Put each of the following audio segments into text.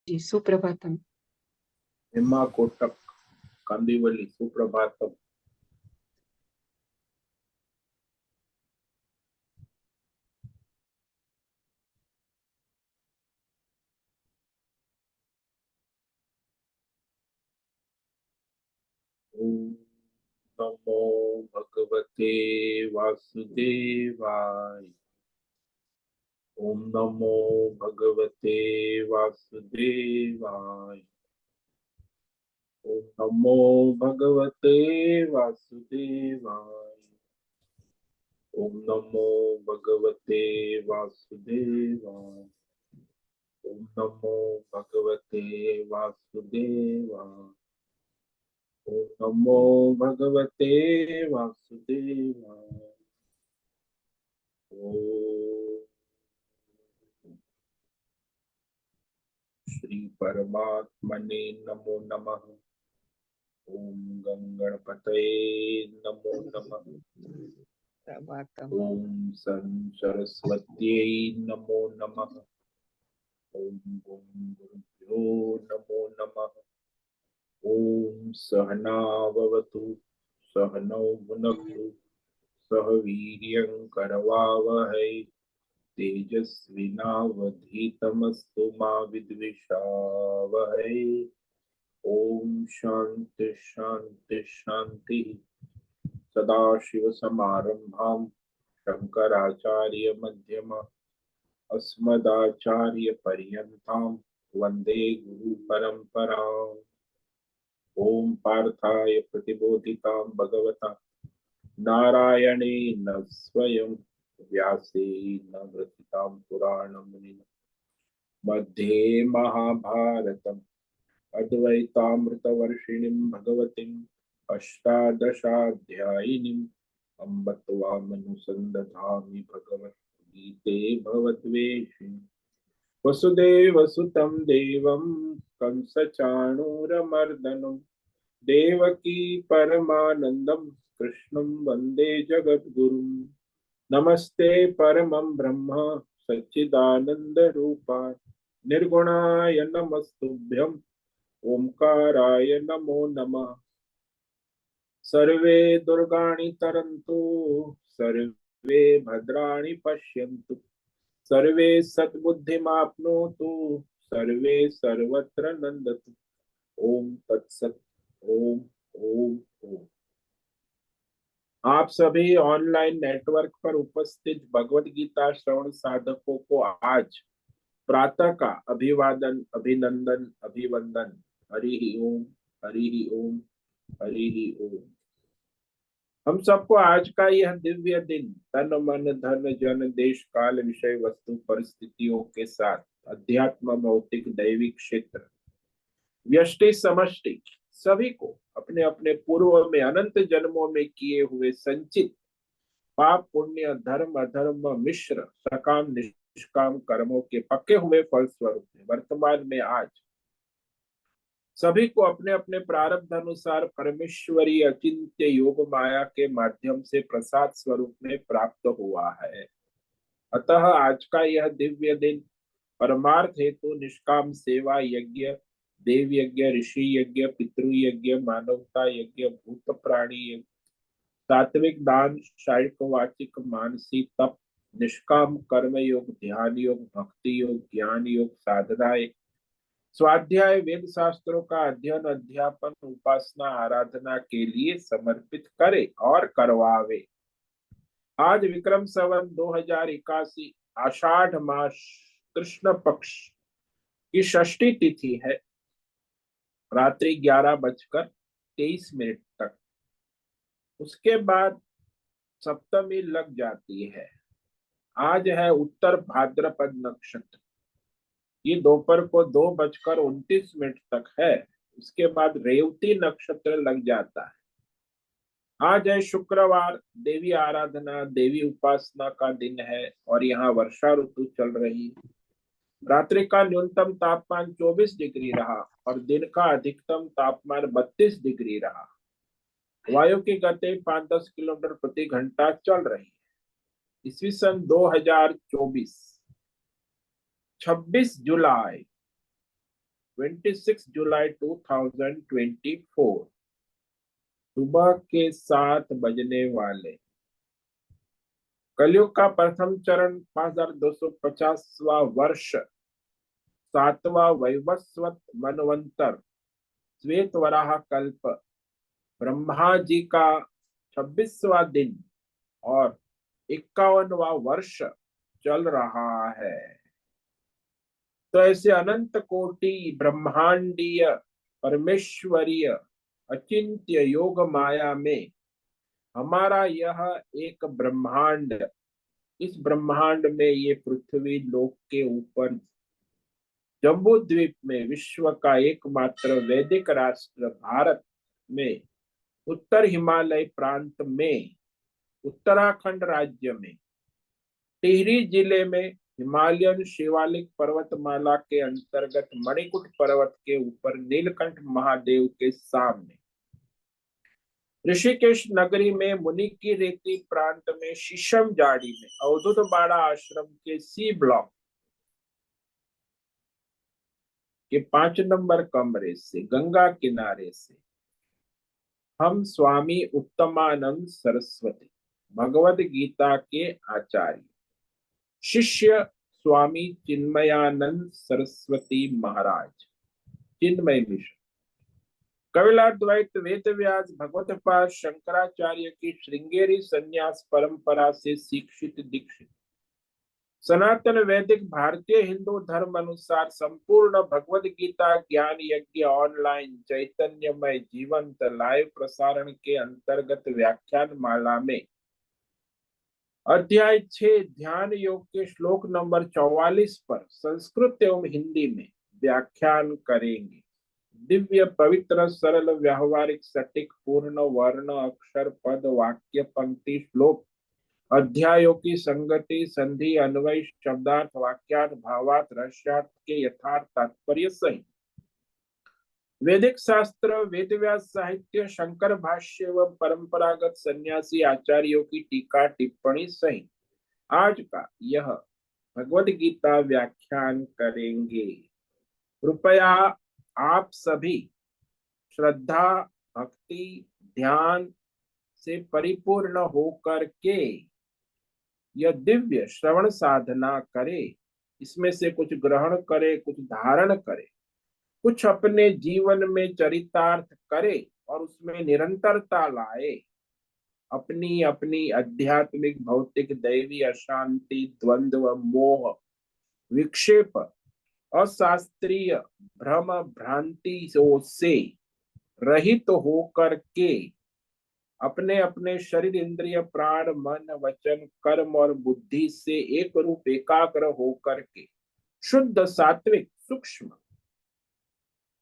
जी, सुप्रभातम। हेमा कोटक कांदिवली, सुप्रभातम। ओम नमो भगवते वासुदेवाय। ओम नमो भगवते वासुदेवाय। ओम नमो भगवते वासुदेवाय। ओम नमो भगवते वासुदेवाय। ओम नमो भगवते वासुदेवाय। ओम नमो भगवते वासुदेवाय। ओम श्री परमात्मने नमो नमः। ओम गंगणपतये नमो नमः। ओम सन सरस्वत्यै नमो नमः। ओम गुरुभ्यो नमो नमः। ओम सहना भवतु सहनौ भुनक्तु सह वीर्यं करवावहै तेजस्विनावधीतमस्तु मा विद्विषावहै। ओम शांति शांति शांति। सदाशिव समारंभां शंकराचार्य मध्यमा अस्मदाचार्य पर्यन्तां वंदे गुरु परंपराम्। ओम पार्थाय प्रतिबोधितां भगवता नारायणेन स्वयं व्यासेन ग्रथितां पुराणमुनिना मध्ये महाभारतम् अद्वैतामृतवर्षिणीं भगवतीम् अष्टादशाध्यायिनीम् अम्ब त्वामनुसन्दधामि भगवद्गीते भवद्वेषिणि। वसुदेवसुतं देवं कंसचाणूरमर्दनं देवकी परमानन्दं कृष्णं वन्दे जगद्गुरुं। नमस्ते परमं ब्रह्म सच्चिदानन्दरूपाय निर्गुणाय नमस्तुभ्यम् ओंकाराय नमो नमः। सर्वे दुर्गाणि तरन्तु सर्वे भद्राणि पश्यन्तु सर्वे सद्बुद्धिमाप्नोतु सर्वे सर्वत्र नन्दतु। ओम तत्सत। ओम ओम ओम। आप सभी ऑनलाइन नेटवर्क पर उपस्थित भगवत गीता श्रवण साधकों को आज प्रातः का अभिवादन अभिनंदन अभिवंदन। हरि ओम हरि ओम हरि ओम। हम सबको आज का यह दिव्य दिन तन मन धन जन देश काल विषय वस्तु परिस्थितियों के साथ अध्यात्म भौतिक दैविक क्षेत्र व्यष्टि समष्टि सभी को अपने अपने पूर्व में अनंत जन्मों में किए हुए संचित पाप पुण्य धर्म अधर्म मिश्र सकाम निष्काम कर्मों के पक्के हुए फल स्वरूप वर्तमान में आज सभी को अपने अपने प्रारब्ध अनुसार परमेश्वरी अचिंत्य योग माया के माध्यम से प्रसाद स्वरूप में प्राप्त हुआ है। अतः आज का यह दिव्य दिन परमार्थ हेतु निष्काम सेवा यज्ञ देव यज्ञ ऋषि यज्ञ पितृ यज्ञ मानवता यज्ञ भूत प्राणी यज्ञ सात्विक दान शारीरिक वाचिक मानसिक तप निष्काम कर्म योग ध्यान योग भक्ति योग ज्ञान योग साधनाएं स्वाध्याय वेद शास्त्रों का अध्ययन अध्यापन उपासना आराधना के लिए समर्पित करे और करवावे। आज विक्रम संवत 2081 आषाढ़ मास कृष्ण पक्ष की षष्ठी तिथि है। रात्रि 11:23 तक। उसके बाद सप्तमी लग जाती है। आज है उत्तर भाद्रपद नक्षत्र। ये दोपहर को 2:29 तक है। उसके बाद रेवती नक्षत्र लग जाता है। आज है शुक्रवार। देवी आराधना देवी उपासना का दिन है और यहाँ वर्षा ऋतु चल रही है। रात्रि का न्यूनतम तापमान 24 डिग्री रहा और दिन का अधिकतम तापमान 32 डिग्री रहा। वायु की गति 5-10 किलोमीटर प्रति घंटा चल रही है। ईस्वी सन 2024 26 जुलाई 26 जुलाई 2024 सुबह के 7 बजने वाले। कलयुग का प्रथम चरण 5250वां वर्ष, 7वां वैवस्वत मनवंतर, श्वेत वराह कल्प, ब्रह्मा जी का 26वां दिन और 51वां वर्ष चल रहा है। तो ऐसे अनंत कोटि ब्रह्मांडीय परमेश्वरीय अचिंत्य योग माया में हमारा यह एक ब्रह्मांड, इस ब्रह्मांड में ये पृथ्वी लोक के ऊपर जम्बू द्वीप में विश्व का एकमात्र वैदिक राष्ट्र भारत में उत्तर हिमालय प्रांत में उत्तराखंड राज्य में टिहरी जिले में हिमालयन शिवालिक पर्वतमाला के अंतर्गत मणिकूट पर्वत के ऊपर नीलकंठ महादेव के सामने ऋषिकेश नगरी में मुनि की रेती प्रांत में शीशम जाड़ी में अवधूत बाड़ा आश्रम के सी ब्लॉक के 5 नंबर कमरे से गंगा किनारे से हम स्वामी उत्तमानंद सरस्वती भगवद गीता के आचार्य शिष्य स्वामी चिन्मयानंद सरस्वती महाराज चिन्मय मिश्र कपिलाद्वैत वेद व्यास भगवतपाद शंकराचार्य की श्रृंगेरी संन्यास परंपरा से शिक्षित दीक्षित सनातन वैदिक भारतीय हिंदू धर्म अनुसार संपूर्ण भगवद गीता ज्ञान यज्ञ ऑनलाइन चैतन्यमय जीवंत लाइव प्रसारण के अंतर्गत व्याख्यान माला में अध्याय 6 ध्यान योग के श्लोक नंबर 44 पर संस्कृत एवं हिंदी में व्याख्यान करेंगे। दिव्य पवित्र सरल व्यावहारिक सटीक पूर्ण वर्ण अक्षर पद वाक्य पंक्ति श्लोक अध्यायों की संगति संधि अन्वय शब्दार्थ वाक्यार्थ भावार्थ रहस्यार्थ के यथार्थ तात्पर्य सहित वैदिक शास्त्र वेद व्यास साहित्य शंकर भाष्य एवं परंपरागत सन्यासी आचार्यों की टीका टिप्पणी सहित आज का यह भगवद गीता व्याख्यान करेंगे। कृपया आप सभी श्रद्धा भक्ति ध्यान से परिपूर्ण होकर के यह दिव्य श्रवण साधना करे, इसमें से कुछ ग्रहण करे, कुछ धारण करे, कुछ अपने जीवन में चरितार्थ करे और उसमें निरंतरता लाए। अपनी अपनी आध्यात्मिक भौतिक दैवी अशांति द्वंद्व मोह विक्षेप अशास्त्रीय भ्रम भ्रांति से रहित होकर के अपने अपने शरीर इंद्रिय प्राण मन वचन कर्म और बुद्धि से एक रूप एकाग्र होकर के शुद्ध सात्विक सूक्ष्म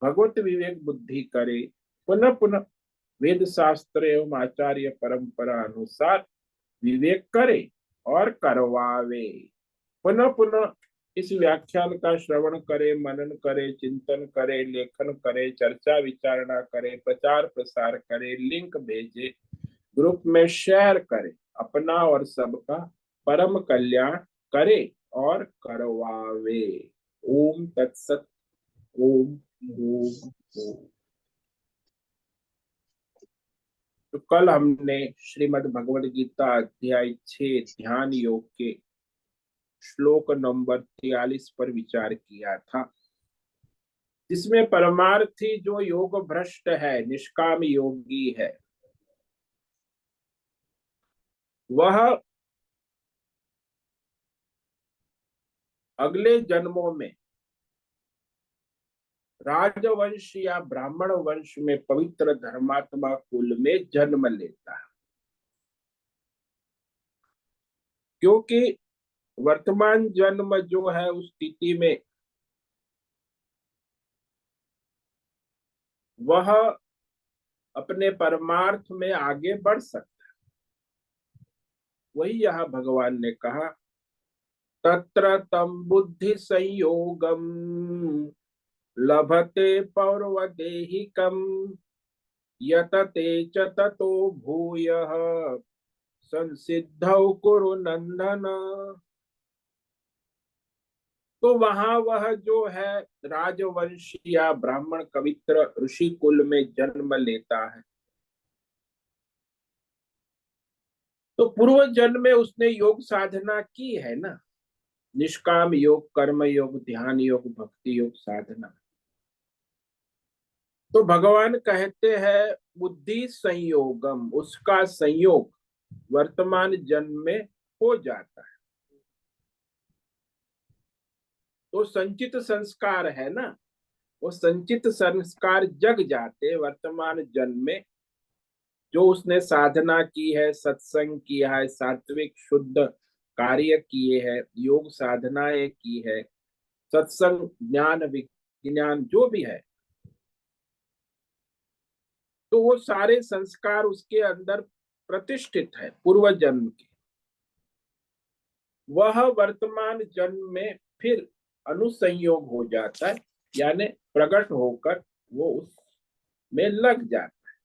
भगवत विवेक बुद्धि करे, पुनः पुनः वेद शास्त्र एवं आचार्य परंपरा अनुसार विवेक करे और करवावे। पुनः पुनः इस व्याख्यान का श्रवण करे, मनन करे, चिंतन करे, लेखन करे, चर्चा विचारणा करे, प्रचार प्रसार करे, लिंक भेजे, ग्रुप में शेयर करे, अपना और सबका परम कल्याण करे और करवावे। ओम तत्सत। ओम ओम ओम। तो कल हमने श्रीमद् भगवद गीता अध्याय 6 ध्यान योग के श्लोक नंबर 43 पर विचार किया था, जिसमें परमार्थी जो योग भ्रष्ट है, निष्काम योगी है, वह अगले जन्मों में राजवंश या ब्राह्मण वंश में पवित्र धर्मात्मा कुल में जन्म लेता है, क्योंकि वर्तमान जन्म जो है उस स्थिति में वह अपने परमार्थ में आगे बढ़ सकता है। वही यहाँ भगवान ने कहा तत्र तम बुद्धि संयोगम लभते पौर्वदेहिकम यतते च ततो भूयः संसिद्धौ कुरु नंदन। तो वहां वह जो है राजवंश या ब्राह्मण पवित्र ऋषि कुल में जन्म लेता है। तो पूर्व जन्म में उसने योग साधना की है ना, निष्काम योग, कर्म योग, ध्यान योग, भक्ति योग, साधना। तो भगवान कहते हैं बुद्धि संयोगम, उसका संयोग वर्तमान जन्म में हो जाता है। तो संचित संस्कार है ना, वो संचित संस्कार जग जाते वर्तमान जन्म में। जो उसने साधना की है, सत्संग किया है, सात्विक शुद्ध कार्य किए हैं, योग साधनाएं की है, सत्संग ज्ञान विज्ञान जो भी है, तो वो सारे संस्कार उसके अंदर प्रतिष्ठित है पूर्व जन्म के। वह वर्तमान जन्म में फिर अनुसंयोग हो जाता है, यानी प्रकट होकर वो उसमें लग जाता है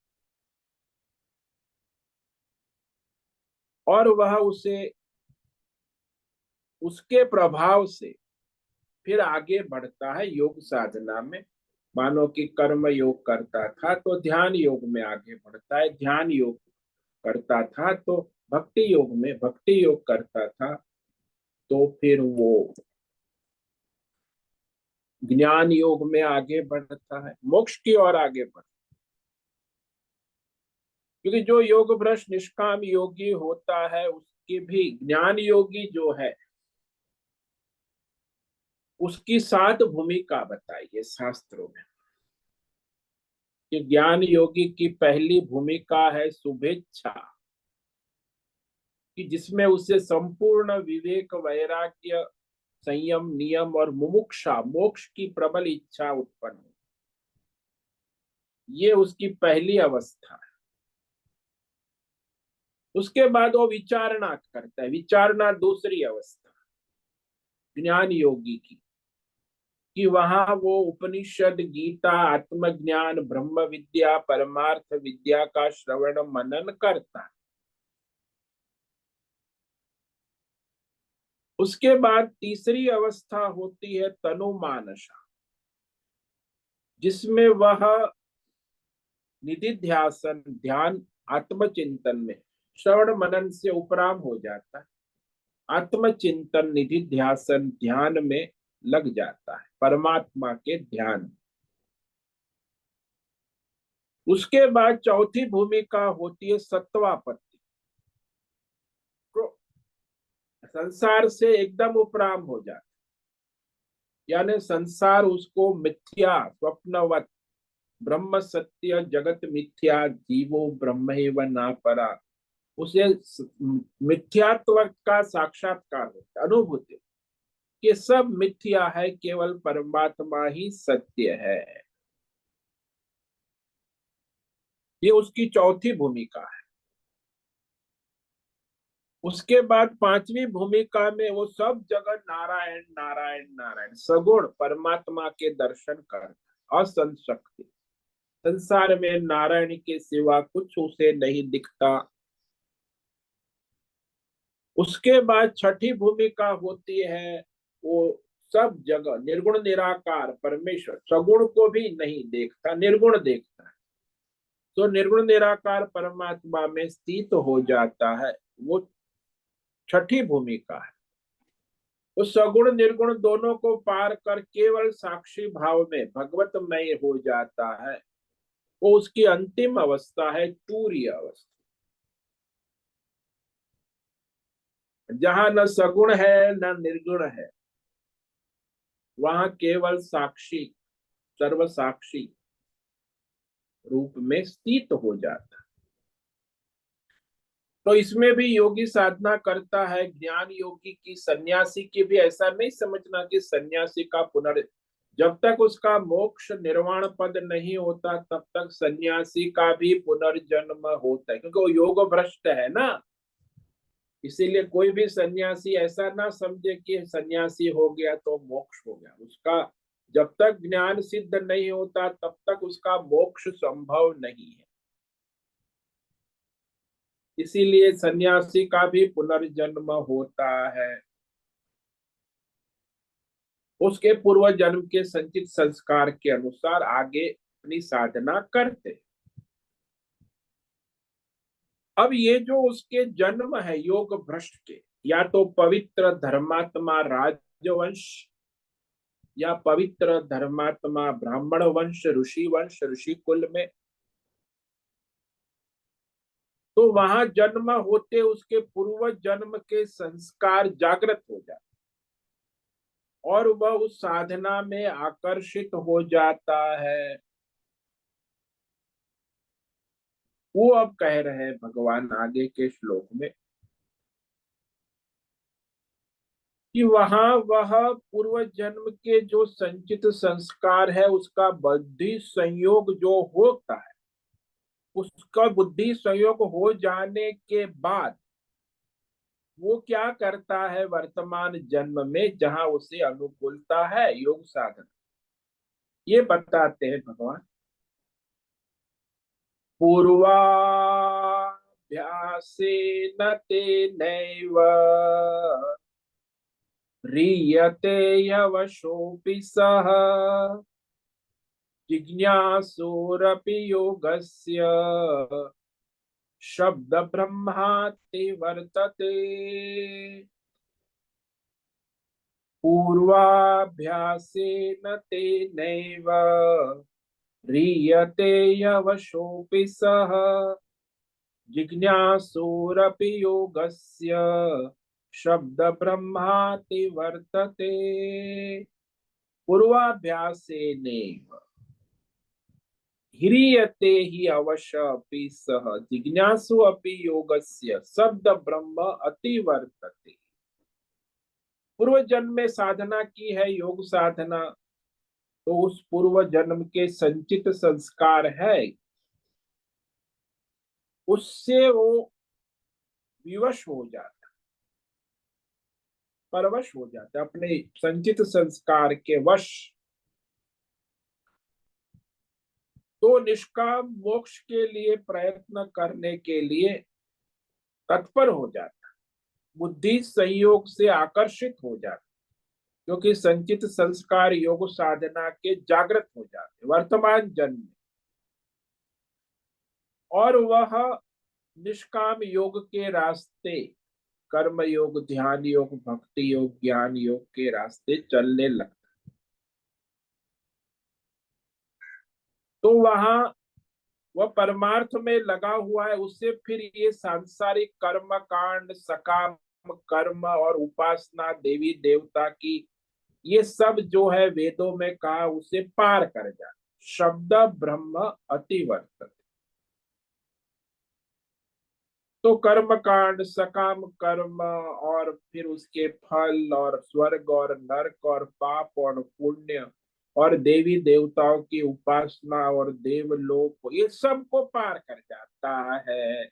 और वह उसे उसके प्रभाव से फिर आगे बढ़ता है योग साधना में। मानो कि कर्म योग करता था तो ध्यान योग में आगे बढ़ता है, ध्यान योग करता था तो भक्ति योग में, भक्ति योग करता था तो फिर वो ज्ञान योग में आगे बढ़ता है, मोक्ष की ओर आगे बढ़ता है। क्योंकि जो योग भ्रष्ट निष्काम योगी होता है उसकी भी ज्ञान योगी जो है उसकी 7 भूमिका बताई है शास्त्रों में। कि ज्ञान योगी की पहली भूमिका है शुभेच्छा, कि जिसमें उसे संपूर्ण विवेक, वैराग्य, संयम, नियम और मुमुक्षा, मोक्ष की प्रबल इच्छा उत्पन्न हो। ये उसकी पहली अवस्था है। उसके बाद वो विचारणा करता है, विचारणा दूसरी अवस्था ज्ञान योगी की, कि वहां वो उपनिषद, गीता, आत्मज्ञान, ब्रह्म विद्या, परमार्थ विद्या का श्रवण मनन करता है। उसके बाद तीसरी अवस्था होती है तनुमानसा, जिसमें वह निधिध्यासन, ध्यान, आत्मचिंतन में, श्रवण मनन से उपराम हो जाता है, आत्मचिंतन, निधिध्यासन, ध्यान में लग जाता है, परमात्मा के ध्यान। उसके बाद चौथी भूमिका होती है सत्वापत्ति, तो संसार से एकदम उपराम हो जाता, यानी संसार उसको मिथ्या, स्वप्नवत, ब्रह्म सत्य जगत मिथ्या, जीवो ब्रह्म ना परा, उसे मिथ्यात्व का साक्षात्कार होता, अनुभूति कि सब मिथ्या है, केवल परमात्मा ही सत्य है। ये उसकी चौथी भूमिका है। उसके बाद पांचवी भूमिका में वो सब जगह नारायण नारायण नारायण, सगुण परमात्मा के दर्शन कर, असंशक्ति, संसार में नारायण के सिवा कुछ उसे नहीं दिखता। उसके बाद छठी भूमिका होती है वो सब जगह निर्गुण निराकार परमेश्वर, सगुण को भी नहीं देखता, निर्गुण देखता है, तो निर्गुण निराकार परमात्मा में स्थित हो जाता है। वो छठी भूमिका है। वो सगुण निर्गुण दोनों को पार कर केवल साक्षी भाव में भगवतमय हो जाता है। वो उसकी अंतिम अवस्था है तूर्य अवस्था, जहां न सगुण है न निर्गुण है, वहां केवल साक्षी, सर्व साक्षी रूप में स्थित हो जाता है। तो इसमें भी योगी साधना करता है। ज्ञान योगी की, सन्यासी की भी ऐसा नहीं समझना कि सन्यासी का जब तक उसका मोक्ष निर्वाण पद नहीं होता तब तक सन्यासी का भी पुनर्जन्म होता है, क्योंकि वो योग भ्रष्ट है ना। इसीलिए कोई भी सन्यासी ऐसा ना समझे कि सन्यासी हो गया तो मोक्ष हो गया। उसका जब तक ज्ञान सिद्ध नहीं होता तब तक उसका मोक्ष संभव नहीं है। इसीलिए सन्यासी का भी पुनर्जन्म होता है। उसके पूर्व जन्म के संचित संस्कार के अनुसार आगे अपनी साधना करते। अब ये जो उसके जन्म है योग भ्रष्ट के, या तो पवित्र धर्मात्मा राजवंश, या पवित्र धर्मात्मा ब्राह्मण वंश ऋषि वंश ऋषि कुल में, तो वहां जन्म होते उसके पूर्व जन्म के संस्कार जागृत हो जाते और वह उस साधना में आकर्षित हो जाता है। वो अब कह रहे हैं भगवान आगे के श्लोक में कि वहां वह पूर्व जन्म के जो संचित संस्कार है उसका बुद्धि संयोग जो होता है, उसका बुद्धि संयोग हो जाने के बाद वो क्या करता है वर्तमान जन्म में जहां उसे अनुकूलता है योग साधन, ये बताते हैं भगवान। पूर्वाभ्यासेन तेनैव ह्रियते यवशोऽपि सः जिज्ञासुरपि योगस्य शब्द ब्रह्माति वर्तते। पूर्वाभ्यासेन तेनैव ह्रियते यवशोऽपि सः जिज्ञासुरपि योगस्य शब्द ब्रह्माति वर्तते। पूर्वाभ्यासेनैव ह्रियते ही अवश्य अपि सह जिज्ञासु अपि योगस्य शब्द ब्रह्म अति वर्तते। पूर्व जन्म में साधना की है योग साधना, तो उस पूर्व जन्म के संचित संस्कार है उससे वो विवश हो जाता, परवश हो जाता, अपने संचित संस्कार के वश, तो निष्काम मोक्ष के लिए प्रयत्न करने के लिए तत्पर हो जाता, बुद्धि संयोग से आकर्षित हो जाता, क्योंकि संचित संस्कार योग साधना के जागृत हो जाते वर्तमान जन्म में, और वह निष्काम योग के रास्ते कर्म योग ध्यान योग भक्ति योग ज्ञान योग के रास्ते चलने लगता। तो वहां वह परमार्थ में लगा हुआ है, उससे फिर ये सांसारिक कर्म कांड सकाम कर्म और उपासना देवी देवता की ये सब जो है वेदों में कहा उसे पार कर जाए, शब्द ब्रह्म अतिवर्तत। तो कर्म कांड सकाम कर्म और फिर उसके फल और स्वर्ग और नरक और पाप और पुण्य और देवी देवताओं की उपासना और देवलोक, ये सब को पार कर जाता है।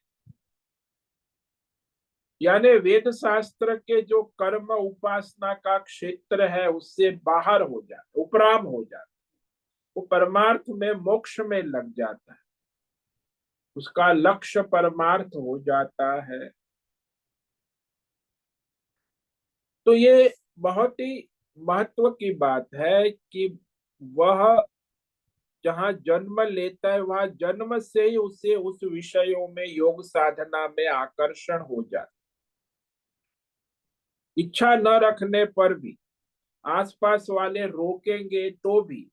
यानी वेद शास्त्र के जो कर्म उपासना का क्षेत्र है उससे बाहर हो जाता, उपराम हो जाता, वो परमार्थ में मोक्ष में लग जाता है, उसका लक्ष्य परमार्थ हो जाता है। तो ये बहुत ही महत्व की बात है कि वह जहाँ जन्म लेता है वहां जन्म से ही उसे उस विषयों में योग साधना में आकर्षण हो जाता, इच्छा न रखने पर भी आसपास वाले रोकेंगे तो भी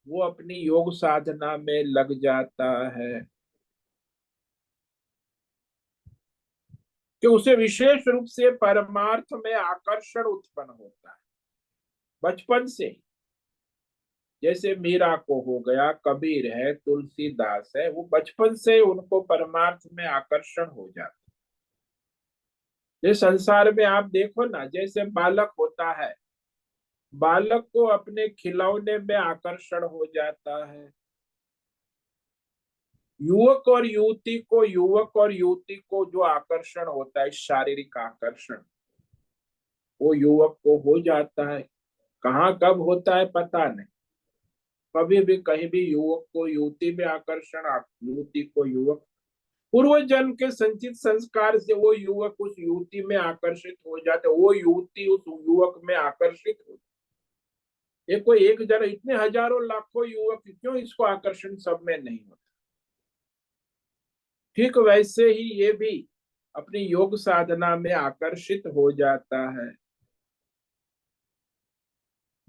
वो अपनी योग साधना में लग जाता है, कि उसे विशेष रूप से परमार्थ में आकर्षण उत्पन्न होता है बचपन से। जैसे मीरा को हो गया, कबीर है, तुलसीदास है, वो बचपन से उनको परमार्थ में आकर्षण हो जाता। ये संसार में आप देखो ना, जैसे बालक होता है, बालक को अपने खिलौने में आकर्षण हो जाता है, युवक और युवती को जो आकर्षण होता है शारीरिक आकर्षण, वो युवक को हो जाता है। कहाँ कब होता है पता नहीं, कभी भी कहीं भी युवक को युवती में आकर्षण, युवती को युवक, पूर्व जन्म के संचित संस्कार से वो युवक उस युवती में आकर्षित हो जाते, वो युवती उस युवक में आकर्षित हो जाती। ये कोई एक जन, इतने हजारों लाखों युवक, क्यों इसको आकर्षण सब में नहीं होता? ठीक वैसे ही ये भी अपनी योग साधना में आकर्षित हो जाता है।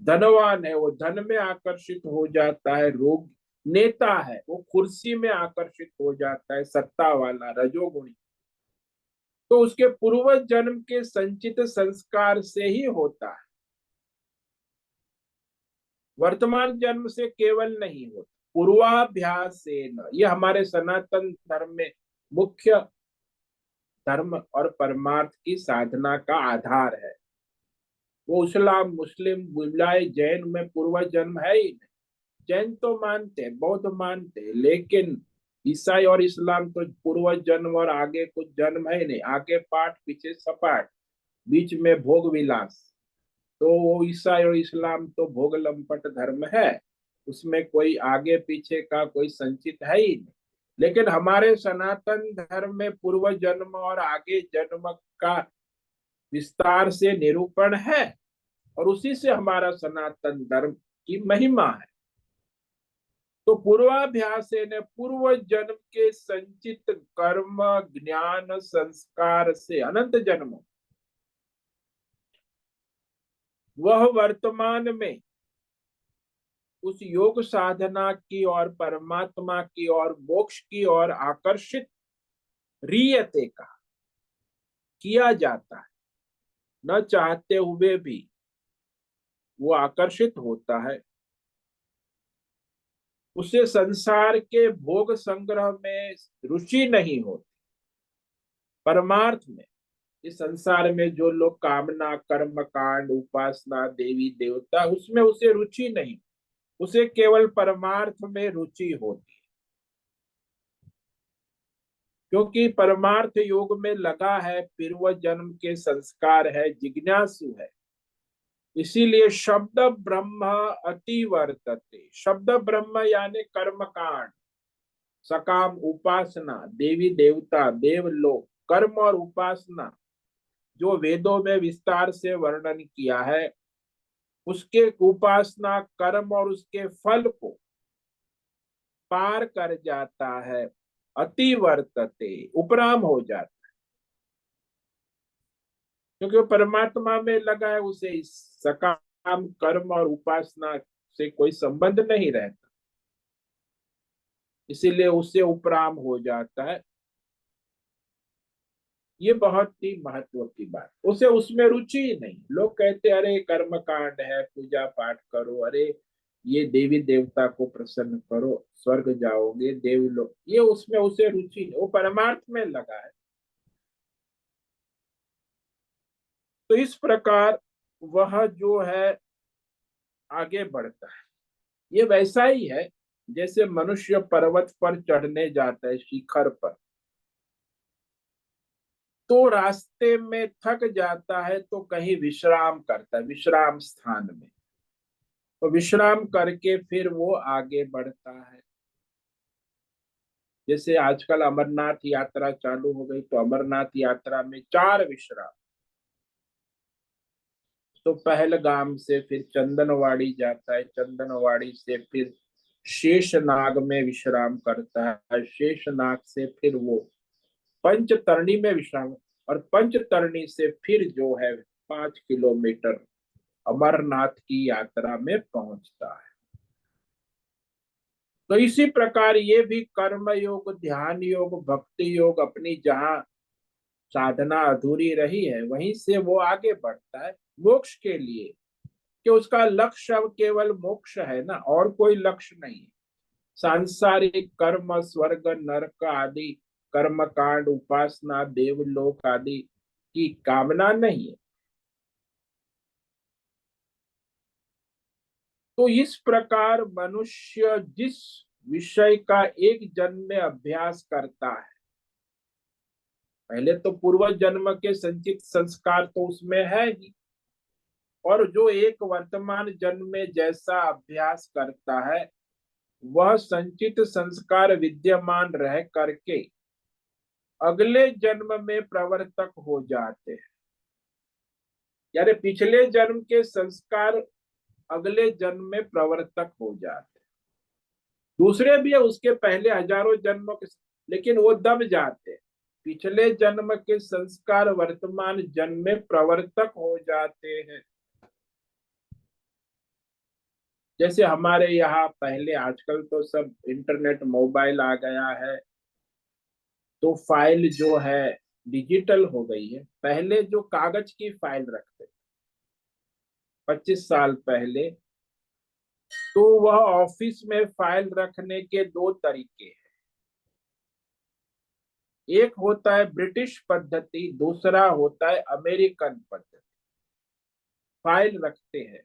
धनवान है वो धन में आकर्षित हो जाता है, रोग नेता है वो कुर्सी में आकर्षित हो जाता है, सत्ता वाला रजोगुणी, तो उसके पूर्व जन्म के संचित संस्कार से ही होता है, वर्तमान जन्म से केवल नहीं होता। पूर्वाभ्यास से न, ये हमारे सनातन धर्म में मुख्य धर्म और परमार्थ की साधना का आधार है। वो इस्लाम, मुस्लिम, बुलाए जैन में पूर्व जन्म है ही नहीं। जैन तो मानते, बौद्ध मानते, लेकिन ईसाई और इस्लाम तो पूर्व जन्म और आगे कुछ जन्म है ही नहीं, आगे पाठ पीछे सपाट, बीच में भोग विलास। तो वो ईसाई और इस्लाम तो भोग लंपट धर्म है, उसमें कोई आगे पीछे का कोई संचित है ही नहीं। लेकिन हमारे सनातन धर्म में पूर्व जन्म और आगे जन्म का विस्तार से निरूपण है, और उसी से हमारा सनातन धर्म की महिमा है। तो पूर्वाभ्यास ने पूर्व जन्म के संचित कर्म, ज्ञान, संस्कार से अनंत जन्मों, वह वर्तमान में उस योग साधना की और परमात्मा की और मोक्ष की और आकर्षित रीयते का किया जाता है, न चाहते हुए भी वो आकर्षित होता है। उसे संसार के भोग संग्रह में रुचि नहीं होती। परमार्थ में, इस संसार में जो लोग कामना, कर्म कांड, उपासना, देवी देवता, उसमें उसे रुचि नहीं, उसे केवल परमार्थ में रुचि होती है, क्योंकि परमार्थ योग में लगा है, पूर्व जन्म के संस्कार है, जिज्ञासु है। इसीलिए शब्द ब्रह्म अति वर्तते, शब्द ब्रह्म यानी कर्म कांड, सकाम, उपासना, देवी देवता, देवलोक, कर्म और उपासना, जो वेदों में विस्तार से वर्णन किया है, उसके उपासना, कर्म और उसके फल को पार कर जाता है, अति वर्तते, उपराम हो जाता, क्योंकि वो परमात्मा में लगा है, उसे इस सकाम, कर्म और उपासना से कोई संबंध नहीं रहता, इसीलिए उससे उपराम हो जाता है। ये बहुत ही महत्व की बात, उसे उसमें रुचि ही नहीं। लोग कहते अरे कर्म कांड है, पूजा पाठ करो, अरे ये देवी देवता को प्रसन्न करो, स्वर्ग जाओगे, देवलोक, ये उसमें उसे रुचि नहीं, वो परमार्थ में लगा है। तो इस प्रकार वह जो है आगे बढ़ता है। ये वैसा ही है जैसे मनुष्य पर्वत पर चढ़ने जाता है, शिखर पर, तो रास्ते में थक जाता है तो कहीं विश्राम करता है, विश्राम स्थान में, तो विश्राम करके फिर वो आगे बढ़ता है। जैसे आजकल अमरनाथ यात्रा चालू हो गई, तो अमरनाथ यात्रा में 4 विश्राम, तो पहलगाम से फिर चंदनवाड़ी जाता है, चंदनवाड़ी से फिर शेषनाग में विश्राम करता है, शेषनाग से फिर वो पंचतरणी में विश्राम, और पंचतरणी से फिर जो है 5 किलोमीटर अमरनाथ की यात्रा में पहुंचता है। तो इसी प्रकार ये भी कर्म योग, ध्यान योग, भक्ति योग अपनी जहाँ साधना अधूरी रही है, वहीं से वो आगे बढ़ता है मोक्ष के लिए, कि उसका लक्ष्य अब केवल मोक्ष है ना, और कोई लक्ष्य नहीं है। सांसारिक कर्म, स्वर्ग, नरक आदि कर्म कांड, उपासना, देवलोक आदि की कामना नहीं है। तो इस प्रकार मनुष्य जिस विषय का एक जन्म में अभ्यास करता है, पहले तो पूर्व जन्म के संचित संस्कार तो उसमें है ही, और जो एक वर्तमान जन्म में जैसा अभ्यास करता है, वह संचित संस्कार विद्यमान रह करके अगले जन्म में प्रवर्तक हो जाते हैं। यानी पिछले जन्म के संस्कार अगले जन्म में प्रवर्तक हो जाते। दूसरे भी है उसके पहले हजारों जन्मों के, लेकिन वो दब जाते। पिछले जन्म के संस्कार वर्तमान जन्म में प्रवर्तक हो जाते हैं। जैसे हमारे यहाँ पहले, आजकल तो सब इंटरनेट मोबाइल आ गया है, तो फाइल जो है डिजिटल हो गई है। पहले जो कागज की फाइल रखते 25 साल पहले, तो वह ऑफिस में फाइल रखने के दो तरीके हैं। एक होता है ब्रिटिश पद्धति, दूसरा होता है अमेरिकन पद्धति। फाइल रखते हैं।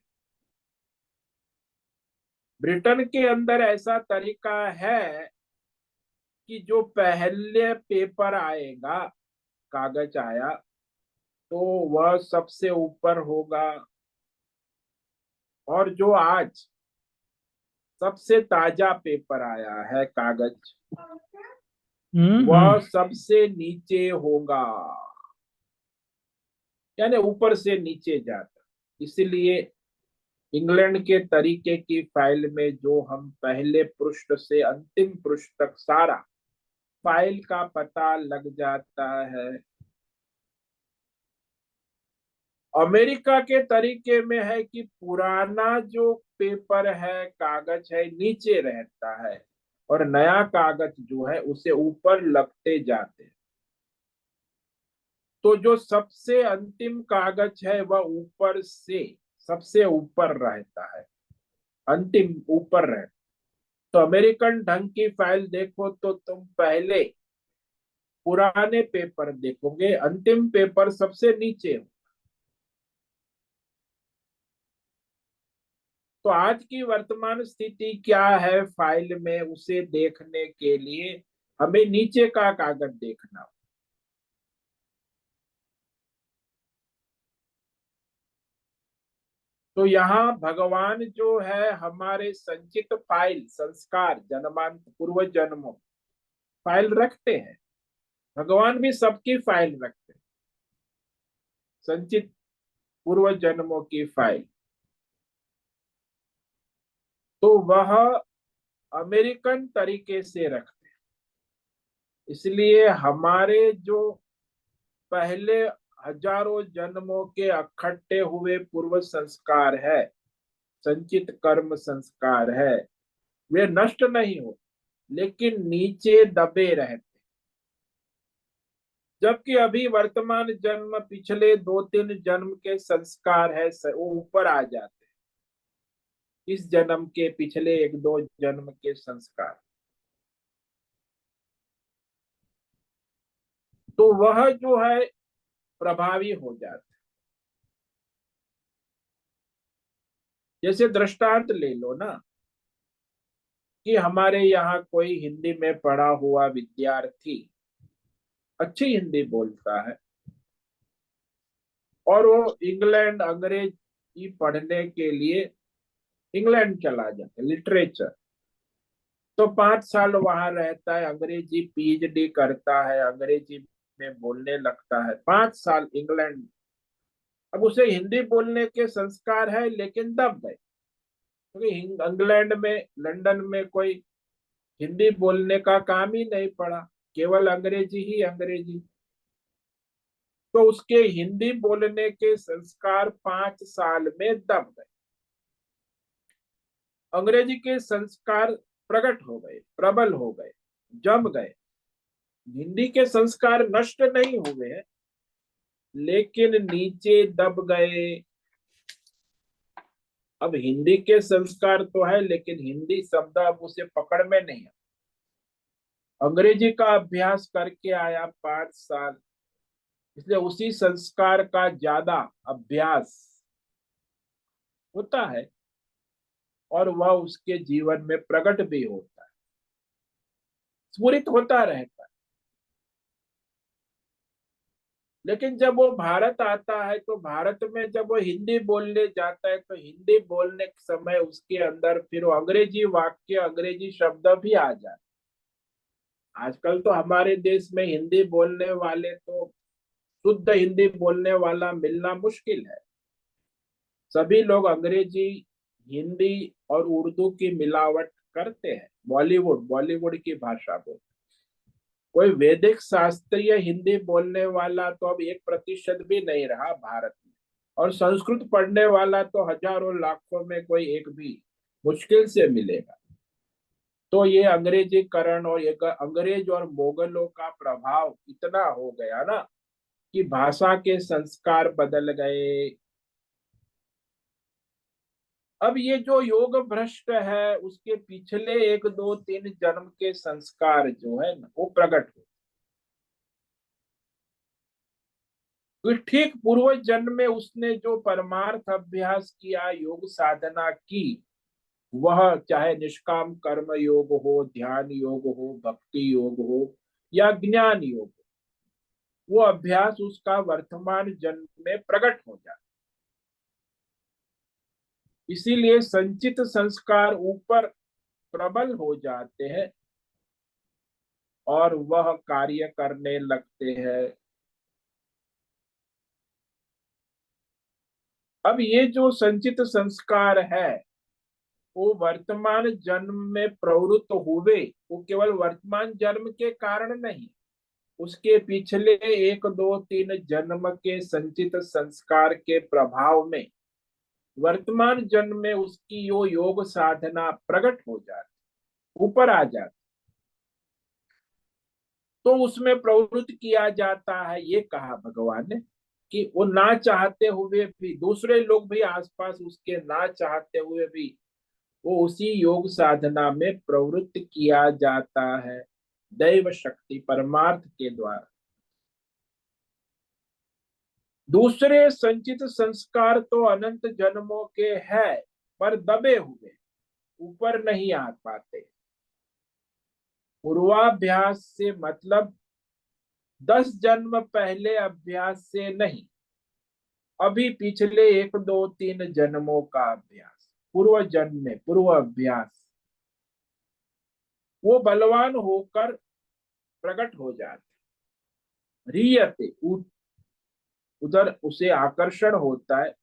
ब्रिटेन के अंदर ऐसा तरीका है कि जो पहले पेपर आएगा, कागज आया, तो वह सबसे ऊपर होगा, और जो आज सबसे ताजा पेपर आया है कागज, वह सबसे नीचे होगा, यानी ऊपर से नीचे जाता। इसलिए इंग्लैंड के तरीके की फाइल में जो हम पहले पृष्ठ से अंतिम पृष्ठ तक सारा फाइल का पता लग जाता है। अमेरिका के तरीके में है कि पुराना जो पेपर है, कागज है, नीचे रहता है, और नया कागज जो है उसे ऊपर लगते जाते हैं। तो जो सबसे अंतिम कागज है वह ऊपर से सबसे ऊपर रहता है, अंतिम ऊपर रहता। तो अमेरिकन ढंग की फाइल देखो तो तुम पहले पुराने पेपर देखोगे, अंतिम पेपर सबसे नीचे हो। तो आज की वर्तमान स्थिति क्या है फाइल में, उसे देखने के लिए हमें नीचे का कागज देखना हो। तो यहाँ भगवान जो है हमारे संचित फाइल, संस्कार, जन्मांत पूर्व जन्मों फाइल रखते हैं। भगवान भी सबकी फाइल रखते हैं, संचित पूर्व जन्मों की फाइल। तो वह अमेरिकन तरीके से रखते हैं। इसलिए हमारे जो पहले हजारों जन्मों के इकट्ठे हुए पूर्व संस्कार है, संचित कर्म संस्कार है, वे नष्ट नहीं हो, लेकिन नीचे दबे रहते। जबकि अभी वर्तमान जन्म पिछले 2-3 जन्म के संस्कार है, वो ऊपर आ जाते हैं। इस जन्म के पिछले 1-2 जन्म के संस्कार, तो वह जो है प्रभावी हो जाता है। जैसे दृष्टांत ले लो ना, कि हमारे यहाँ कोई हिंदी में पढ़ा हुआ विद्यार्थी अच्छी हिंदी बोलता है, और वो इंग्लैंड अंग्रेजी पढ़ने के लिए इंग्लैंड चला जाता है, लिटरेचर। तो 5 साल वहां रहता है, अंग्रेजी पीएचडी करता है, अंग्रेजी में बोलने लगता है, 5 साल इंग्लैंड। अब उसे हिंदी बोलने के संस्कार है, लेकिन दब गए, क्योंकि इंग्लैंड में, लंदन में कोई हिंदी बोलने का काम ही नहीं पड़ा, केवल अंग्रेजी ही अंग्रेजी। तो उसके हिंदी बोलने के संस्कार 5 साल में दब गए। अंग्रेजी के संस्कार प्रकट हो गए, प्रबल हो गए, जम गए। हिंदी के संस्कार नष्ट नहीं हुए हैं, लेकिन नीचे दब गए। अब हिंदी के संस्कार तो है, लेकिन हिंदी शब्द अब उसे पकड़ में नहीं है। अंग्रेजी का अभ्यास करके आया 5 साल, इसलिए उसी संस्कार का ज्यादा अभ्यास होता है, और वह उसके जीवन में प्रकट भी होता है, स्फुरित होता रहता है। लेकिन जब वो भारत आता है, तो भारत में जब वो हिंदी बोलने जाता है, तो हिंदी बोलने के समय उसके अंदर फिर वो अंग्रेजी वाक्य, अंग्रेजी शब्द भी आ जाते। आजकल तो हमारे देश में हिंदी बोलने वाले तो, शुद्ध हिंदी बोलने वाला मिलना मुश्किल है। सभी लोग अंग्रेजी हिंदी और उर्दू की मिलावट करते हैं, बॉलीवुड बॉलीवुड की भाषा बोल। कोई वैदिक शास्त्रीय हिंदी बोलने वाला तो अब 1% भी नहीं रहा भारत में, और संस्कृत पढ़ने वाला तो हजारों लाखों में कोई एक भी मुश्किल से मिलेगा। तो ये अंग्रेजीकरण और ये अंग्रेज और मोगलों का प्रभाव इतना हो गया ना कि भाषा के संस्कार बदल गए। अब ये जो योग भ्रष्ट है उसके पिछले 1 2 3 जन्म के संस्कार जो है ना वो प्रकट हो। तो ठीक पूर्व जन्म में उसने जो परमार्थ अभ्यास किया, योग साधना की, वह चाहे निष्काम कर्म योग हो, ध्यान योग हो, भक्ति योग हो या ज्ञान योग हो, वो अभ्यास उसका वर्तमान जन्म में प्रकट हो जाता। इसीलिए संचित संस्कार ऊपर प्रबल हो जाते हैं और वह कार्य करने लगते हैं। अब ये जो संचित संस्कार है वो वर्तमान जन्म में प्रवृत्त हुए, वो केवल वर्तमान जन्म के कारण नहीं, उसके पिछले 1 2 3 जन्म के संचित संस्कार के प्रभाव में वर्तमान जन्म में उसकी यो योग साधना प्रकट हो जाती, ऊपर आ जाती। तो उसमें प्रवृत्त किया जाता है, ये कहा भगवान ने कि वो ना चाहते हुए भी, दूसरे लोग भी आसपास उसके ना चाहते हुए भी वो उसी योग साधना में प्रवृत्त किया जाता है, दैव शक्ति परमार्थ के द्वारा। दूसरे संचित संस्कार तो अनंत जन्मों के हैं पर दबे हुए, ऊपर नहीं आ पाते। पूर्वाभ्यास से मतलब 10 जन्म पहले अभ्यास से नहीं, अभी पिछले 1 2 3 जन्मों का अभ्यास, पूर्व जन्म में पूर्व अभ्यास, वो बलवान होकर प्रकट हो जाते। रियते उधर उसे आकर्षण होता है,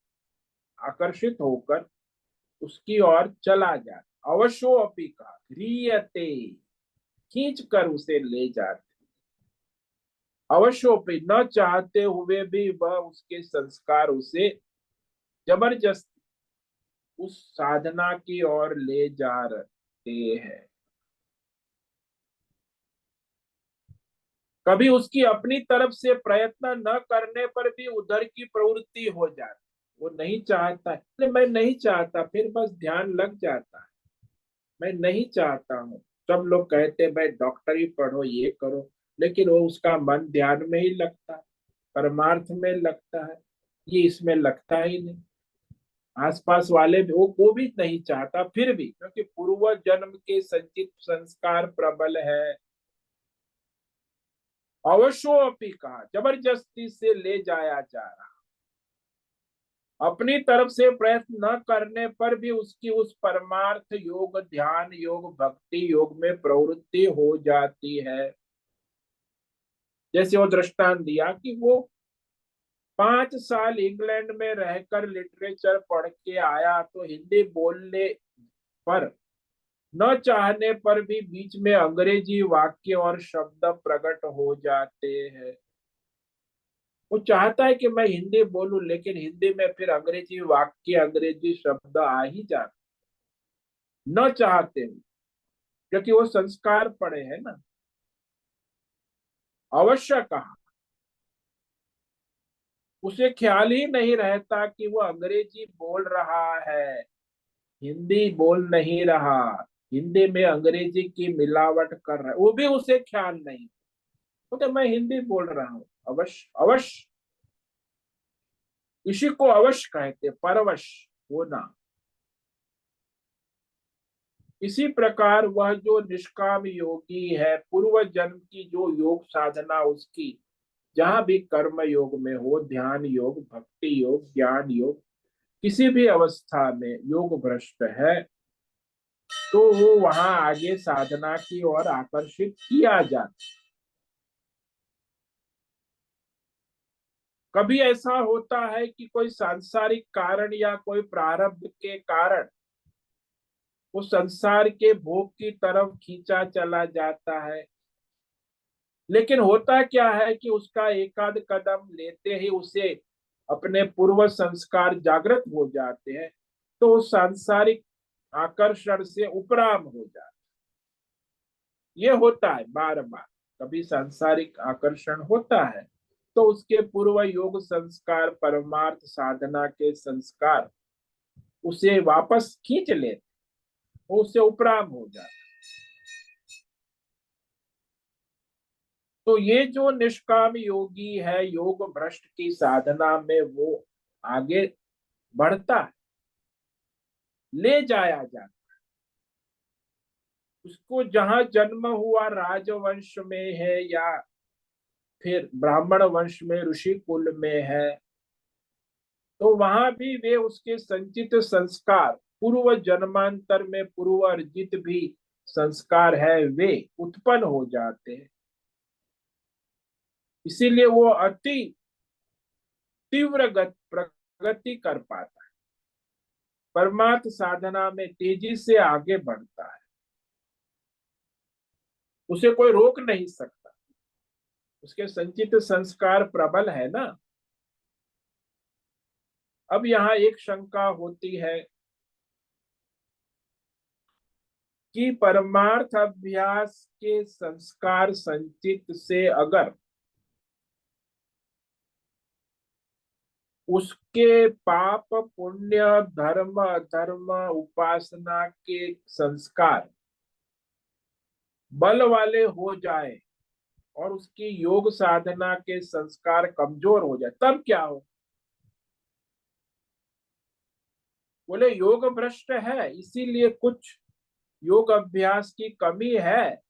आकर्षित होकर उसकी ओर चला जाता। अवशो अपी का रियते, खींच कर उसे ले जाते। अवश्योपि न चाहते हुए भी वह उसके संस्कार उसे जबरदस्ती उस साधना की ओर ले जा रहे हैं। कभी उसकी अपनी तरफ से प्रयत्न न करने पर भी उधर की प्रवृत्ति हो जाती, वो नहीं चाहता है, मैं नहीं चाहता, फिर बस ध्यान लग जाता है, मैं नहीं चाहता हूँ। सब लोग कहते हैं भाई डॉक्टरी पढ़ो, ये करो, लेकिन वो उसका मन ध्यान में ही लगता है, परमार्थ में लगता है, ये इसमें लगता ही नहीं। आसपास वाले भी वो भी नहीं चाहता, फिर भी क्योंकि पूर्व जन्म के संचित संस्कार प्रबल है। अवशो अपी कहा, जबरदस्ती से ले जाया जा रहा, अपनी तरफ से प्रयत्न न करने पर भी उसकी उस परमार्थ योग, ध्यान योग, भक्ति योग में प्रवृत्ति हो जाती है। जैसे वो दृष्टांत दिया कि वो 5 साल इंग्लैंड में रहकर लिटरेचर पढ़ के आया, तो हिंदी बोलने पर, न चाहने पर भी बीच में अंग्रेजी वाक्य और शब्द प्रकट हो जाते हैं। वो चाहता है कि मैं हिंदी बोलूं, लेकिन हिंदी में फिर अंग्रेजी वाक्य, अंग्रेजी शब्द आ ही जाते, न चाहते हुए, क्योंकि वो संस्कार पड़े हैं ना। अवश्य कहा, उसे ख्याल ही नहीं रहता कि वो अंग्रेजी बोल रहा है, हिंदी बोल नहीं रहा, हिंदी में अंग्रेजी की मिलावट कर रहा है, वो भी उसे ख्याल नहीं, क्योंकि मैं हिंदी बोल रहा हूँ। अवश्य अवश्य, इसी को अवश्य कहते, परवश होना। इसी प्रकार वह जो निष्काम योगी है, पूर्व जन्म की जो योग साधना उसकी जहां भी कर्म योग में हो, ध्यान योग, भक्ति योग, ज्ञान योग, किसी भी अवस्था में योग भ्रष्ट है, तो वो वहां आगे साधना की ओर आकर्षित किया जाता। कभी ऐसा होता है कि कोई सांसारिक कारण या कोई प्रारब्ध के कारण वो संसार के भोग की तरफ खींचा चला जाता है। लेकिन होता क्या है कि उसका एकाध कदम लेते ही उसे अपने पूर्व संस्कार जागृत हो जाते हैं, तो उस सांसारिक आकर्षण से उपराम हो जाता है। ये होता है बार बार। कभी सांसारिक आकर्षण होता है तो उसके पूर्व योग संस्कार, परमार्थ साधना के संस्कार उसे वापस खींच लेते, वो उससे उपराम हो जाता है। तो ये जो निष्काम योगी है, योग भ्रष्ट की साधना में वो आगे बढ़ता है, ले जाया जाता है। उसको जहां जन्म हुआ, राजवंश में है या फिर ब्राह्मण वंश में ऋषि कुल में है, तो वहां भी वे उसके संचित संस्कार, पूर्व जन्मांतर में पूर्व अर्जित भी संस्कार है, वे उत्पन्न हो जाते हैं। इसीलिए वो अति तीव्र प्रगति कर पाता है, परमार्थ साधना में तेजी से आगे बढ़ता है, उसे कोई रोक नहीं सकता। उसके संचित संस्कार प्रबल है ना। अब यहाँ एक शंका होती है कि परमार्थ अभ्यास के संस्कार संचित से अगर उसके पाप पुण्य धर्म अधर्म उपासना के संस्कार बल वाले हो जाए और उसकी योग साधना के संस्कार कमजोर हो जाए, तब क्या हो? बोले योग भ्रष्ट है, इसीलिए कुछ योग अभ्यास की कमी है,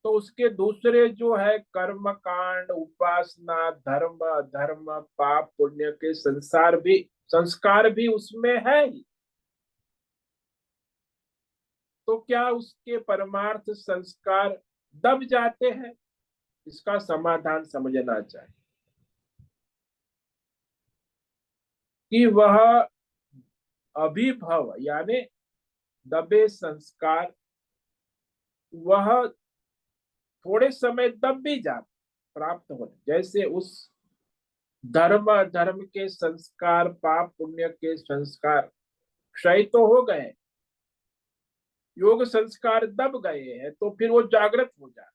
तो उसके दूसरे जो है कर्म कांड, उपासना, धर्म अधर्म, पाप पुण्य के संस्कार भी उसमें है ही। तो क्या उसके परमार्थ संस्कार दब जाते हैं? इसका समाधान समझना चाहिए कि वह अभिभव यानी दबे संस्कार वह थोड़े समय दब भी जाते, प्राप्त होने, जैसे उस धर्म अधर्म के संस्कार, पाप पुण्य के संस्कार क्षय तो हो गए, योग संस्कार दब गए हैं, तो फिर वो जागृत हो जाते।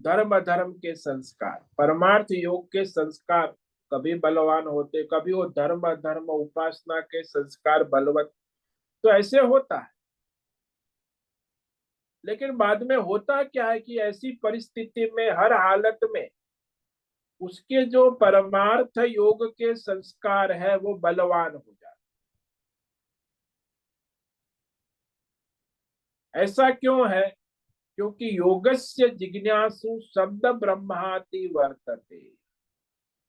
धर्म अधर्म के संस्कार, परमार्थ योग के संस्कार कभी बलवान होते, कभी वो धर्म अधर्म उपासना के संस्कार बलवत, तो ऐसे होता है। लेकिन बाद में होता क्या है कि ऐसी परिस्थिति में हर हालत में उसके जो परमार्थ योग के संस्कार है वो बलवान हो जाते। ऐसा क्यों है? क्योंकि योगस्य जिज्ञासु शब्द ब्रह्माति वर्तते।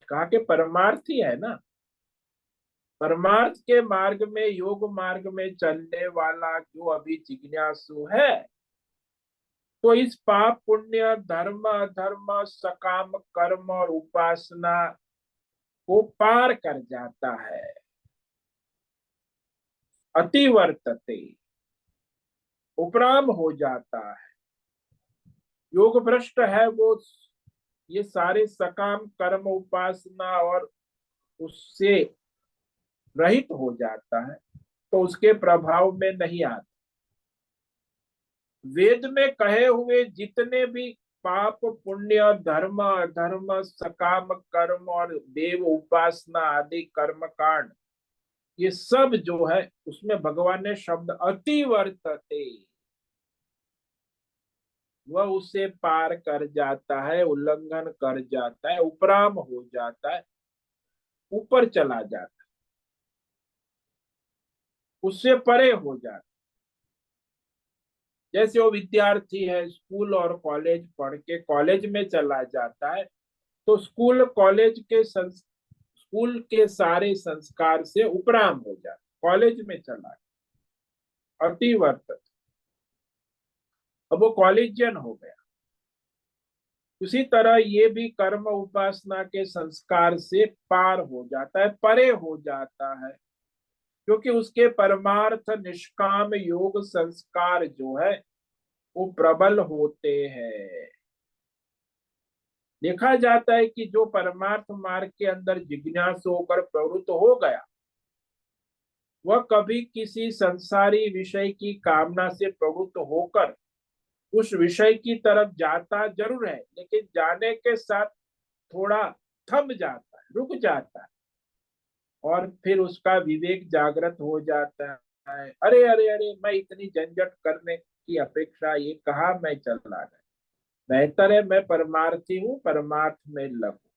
कहा के परमार्थ ही है ना। परमार्थ के मार्ग में, योग मार्ग में चलने वाला जो अभी जिज्ञासु है, तो इस पाप पुण्य धर्म अधर्म सकाम कर्म और उपासना को पार कर जाता है। अतिवर्तते, उपराम हो जाता है। योग भ्रष्ट है वो, ये सारे सकाम कर्म उपासना और उससे रहित हो जाता है, तो उसके प्रभाव में नहीं आता। वेद में कहे हुए जितने भी पाप पुण्य धर्म अधर्म सकाम कर्म और देव उपासना आदि कर्म कांड, ये सब जो है उसमें भगवान ने शब्द अति वर्तते, वह उसे पार कर जाता है, उल्लंघन कर जाता है, उपराम हो जाता है, ऊपर चला जाता है, उससे परे हो जाता है। जैसे वो विद्यार्थी है, स्कूल और कॉलेज पढ़ के कॉलेज में चला जाता है, तो स्कूल कॉलेज के स्कूल के सारे संस्कार से उपराम हो जाता, कॉलेज में चला, अतिवर्तत, अब वो कॉलेजियन हो गया। उसी तरह ये भी कर्म उपासना के संस्कार से पार हो जाता है, परे हो जाता है, क्योंकि उसके परमार्थ निष्काम योग संस्कार जो है वो प्रबल होते हैं। देखा जाता है कि जो परमार्थ मार्ग के अंदर जिज्ञासु होकर प्रवृत्त हो गया, वह कभी किसी संसारी विषय की कामना से प्रवृत्त होकर उस विषय की तरफ जाता जरूर है, लेकिन जाने के साथ थोड़ा थम जाता है, रुक जाता है, और फिर उसका विवेक जागृत हो जाता है। अरे अरे अरे, मैं इतनी झंझट करने की अपेक्षा ये कहाँ मैं चला गया, बेहतर है मैं परमार्थी हूँ, परमार्थ में लगूं।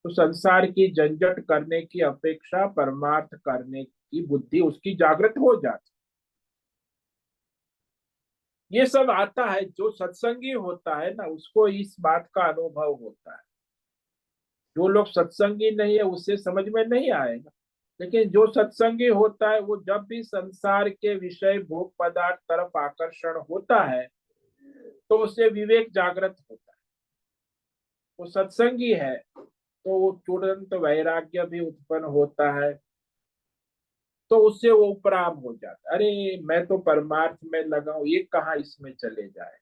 तो संसार की झंझट करने की अपेक्षा परमार्थ करने की बुद्धि उसकी जागृत हो जाती। ये सब आता है, जो सत्संगी होता है ना उसको इस बात का अनुभव होता है। जो लोग सत्संगी नहीं है उसे समझ में नहीं आएगा, लेकिन जो सत्संगी होता है वो जब भी संसार के विषय भोग पदार्थ तरफ आकर्षण होता है तो उसे विवेक जागृत होता है। वो सत्संगी है तो वो तुरंत वैराग्य भी उत्पन्न होता है, तो उससे वो उपराम हो जाता है। अरे मैं तो परमार्थ में लगा हूं, ये कहाँ इसमें चले जाए।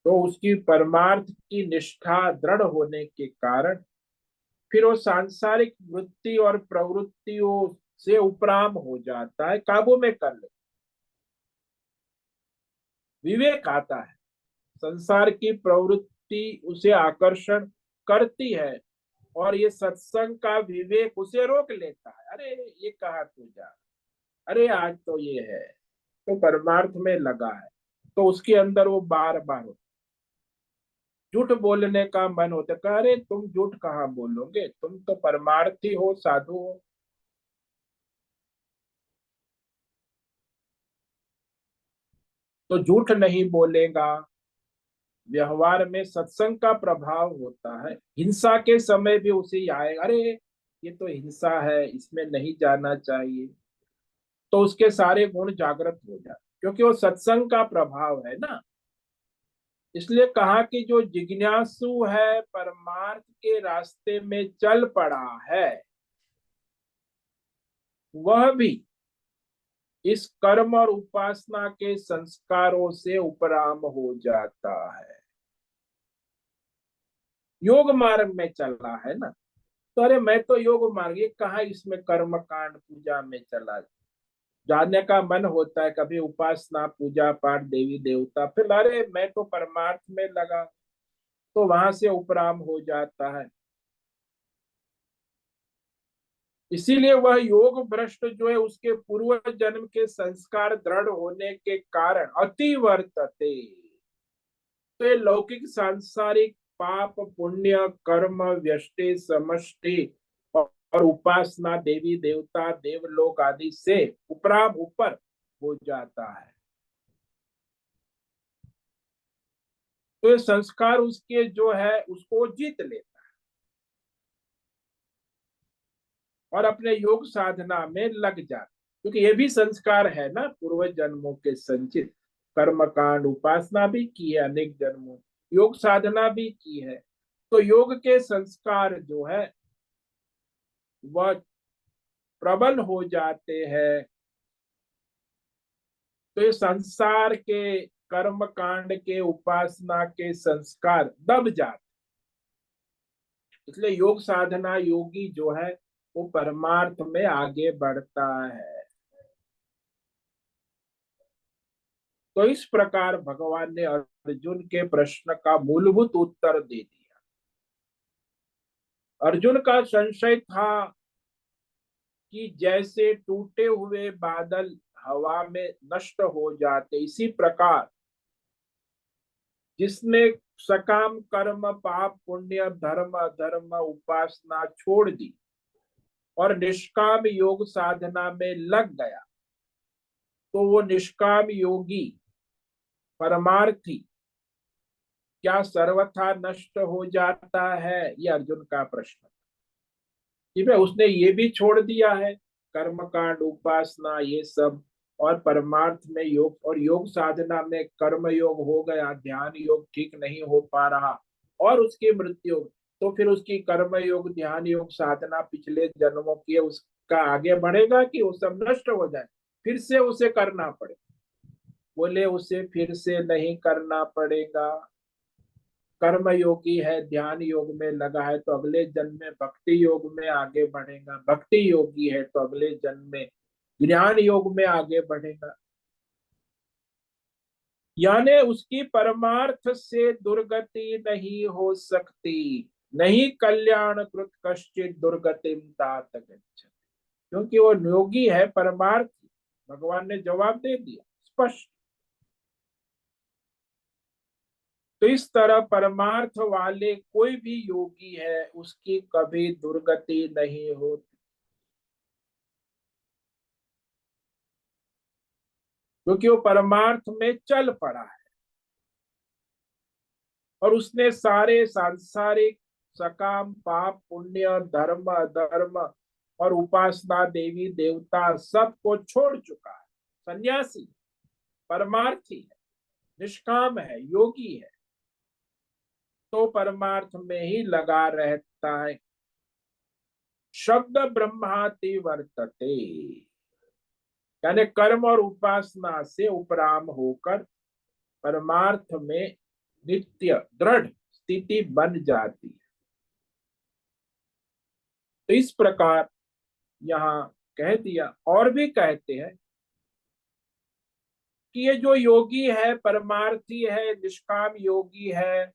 तो उसकी परमार्थ की निष्ठा दृढ़ होने के कारण फिर वो सांसारिक वृत्ति और प्रवृत्तियों से उपराम हो जाता है, काबू में कर ले, विवेक आता है। संसार की प्रवृत्ति उसे आकर्षण करती है और ये सत्संग का विवेक उसे रोक लेता है। अरे ये कहाँ तू जा, अरे आज तो ये है, तो परमार्थ में लगा है, तो उसके अंदर वो बार बार झूठ बोलने का मन होता है। अरे तुम झूठ कहाँ बोलोगे, तुम तो परमार्थी हो, साधु हो। तो झूठ नहीं बोलेगा। व्यवहार में सत्संग का प्रभाव होता है। हिंसा के समय भी उसे ही आएगा, अरे ये तो हिंसा है, इसमें नहीं जाना चाहिए। तो उसके सारे गुण जागृत हो जाते, क्योंकि वो सत्संग का प्रभाव है ना। इसलिए कहा कि जो जिज्ञासु है, परमार्थ के रास्ते में चल पड़ा है, वह भी इस कर्म और उपासना के संस्कारों से उपराम हो जाता है। योग मार्ग में चल रहा है ना, तो अरे मैं तो योग मार्ग, ये कहाँ इसमें कर्म कांड पूजा में चला जाने का मन होता है, कभी उपासना पूजा पाठ देवी देवता, फिर अरे मैं तो परमार्थ में लगा, तो वहां से उपराम हो जाता है। इसीलिए वह योग भ्रष्ट जो है, उसके पूर्व जन्म के संस्कार दृढ़ होने के कारण अति वर्तते। तो ये लौकिक सांसारिक पाप पुण्य कर्म व्यष्टि समष्टि और उपासना देवी देवता देवलोक आदि से उपराम ऊपर हो जाता है। तो ये संस्कार उसके जो है उसको जीत लेता है और अपने योग साधना में लग जाता है, क्योंकि ये भी संस्कार है ना, पूर्व जन्मों के संचित कर्म कांड, उपासना भी की है अनेक जन्मों, योग साधना भी की है। तो योग के संस्कार जो है वह प्रबल हो जाते हैं। तो ये संसार के कर्म कांड के उपासना के संस्कार दब जाते। इसलिए योग साधना योगी जो है वो परमार्थ में आगे बढ़ता है। तो इस प्रकार भगवान ने अर्जुन के प्रश्न का मूलभूत उत्तर दे दिया। अर्जुन का संशय था कि जैसे टूटे हुए बादल हवा में नष्ट हो जाते, इसी प्रकार जिसने सकाम कर्म पाप पुण्य धर्म अधर्म उपासना छोड़ दी और निष्काम योग साधना में लग गया, तो वो निष्काम योगी परमार्थी क्या सर्वथा नष्ट हो जाता है? ये अर्जुन का प्रश्न। कि भाई उसने ये भी छोड़ दिया है, कर्म कांड उपासना ये सब, और परमार्थ में योग, और योग साधना में कर्म योग हो गया, ध्यान योग ठीक नहीं हो पा रहा और उसकी मृत्यु। तो फिर उसकी कर्म योग, ध्यान योग, साधना पिछले जन्मों की है, उसका आगे बढ़ेगा कि वो सब नष्ट हो जाए, फिर से उसे करना पड़े? बोले उसे फिर से नहीं करना पड़ेगा। कर्म योगी है, ध्यान योग में लगा है, तो अगले जन्म में भक्ति योग में आगे बढ़ेगा। भक्ति योगी है तो अगले जन्म में ज्ञान योग में आगे बढ़ेगा। यानी उसकी परमार्थ से दुर्गति नहीं हो सकती। नहीं कल्याण कृत कश्चित दुर्गतिम तात गच्छति। क्योंकि वो योगी है, परमार्थी। भगवान ने जवाब दे दिया स्पष्ट। तो इस तरह परमार्थ वाले कोई भी योगी है, उसकी कभी दुर्गति नहीं होती, क्योंकि वो परमार्थ में चल पड़ा है और उसने सारे सांसारिक सकाम, पाप, पुण्य, धर्म, अधर्म और उपासना, देवी देवता सबको छोड़ चुका है। सन्यासी, परमार्थी है, निष्काम है, योगी है, तो परमार्थ में ही लगा रहता है। शब्द ब्रह्माति वर्तते, यानी कर्म और उपासना से उपराम होकर परमार्थ में नित्य दृढ़ स्थिति बन जाती है। तो इस प्रकार यहाँ कह दिया। और भी कहते हैं कि ये जो योगी है, परमार्थी है, निष्काम योगी है,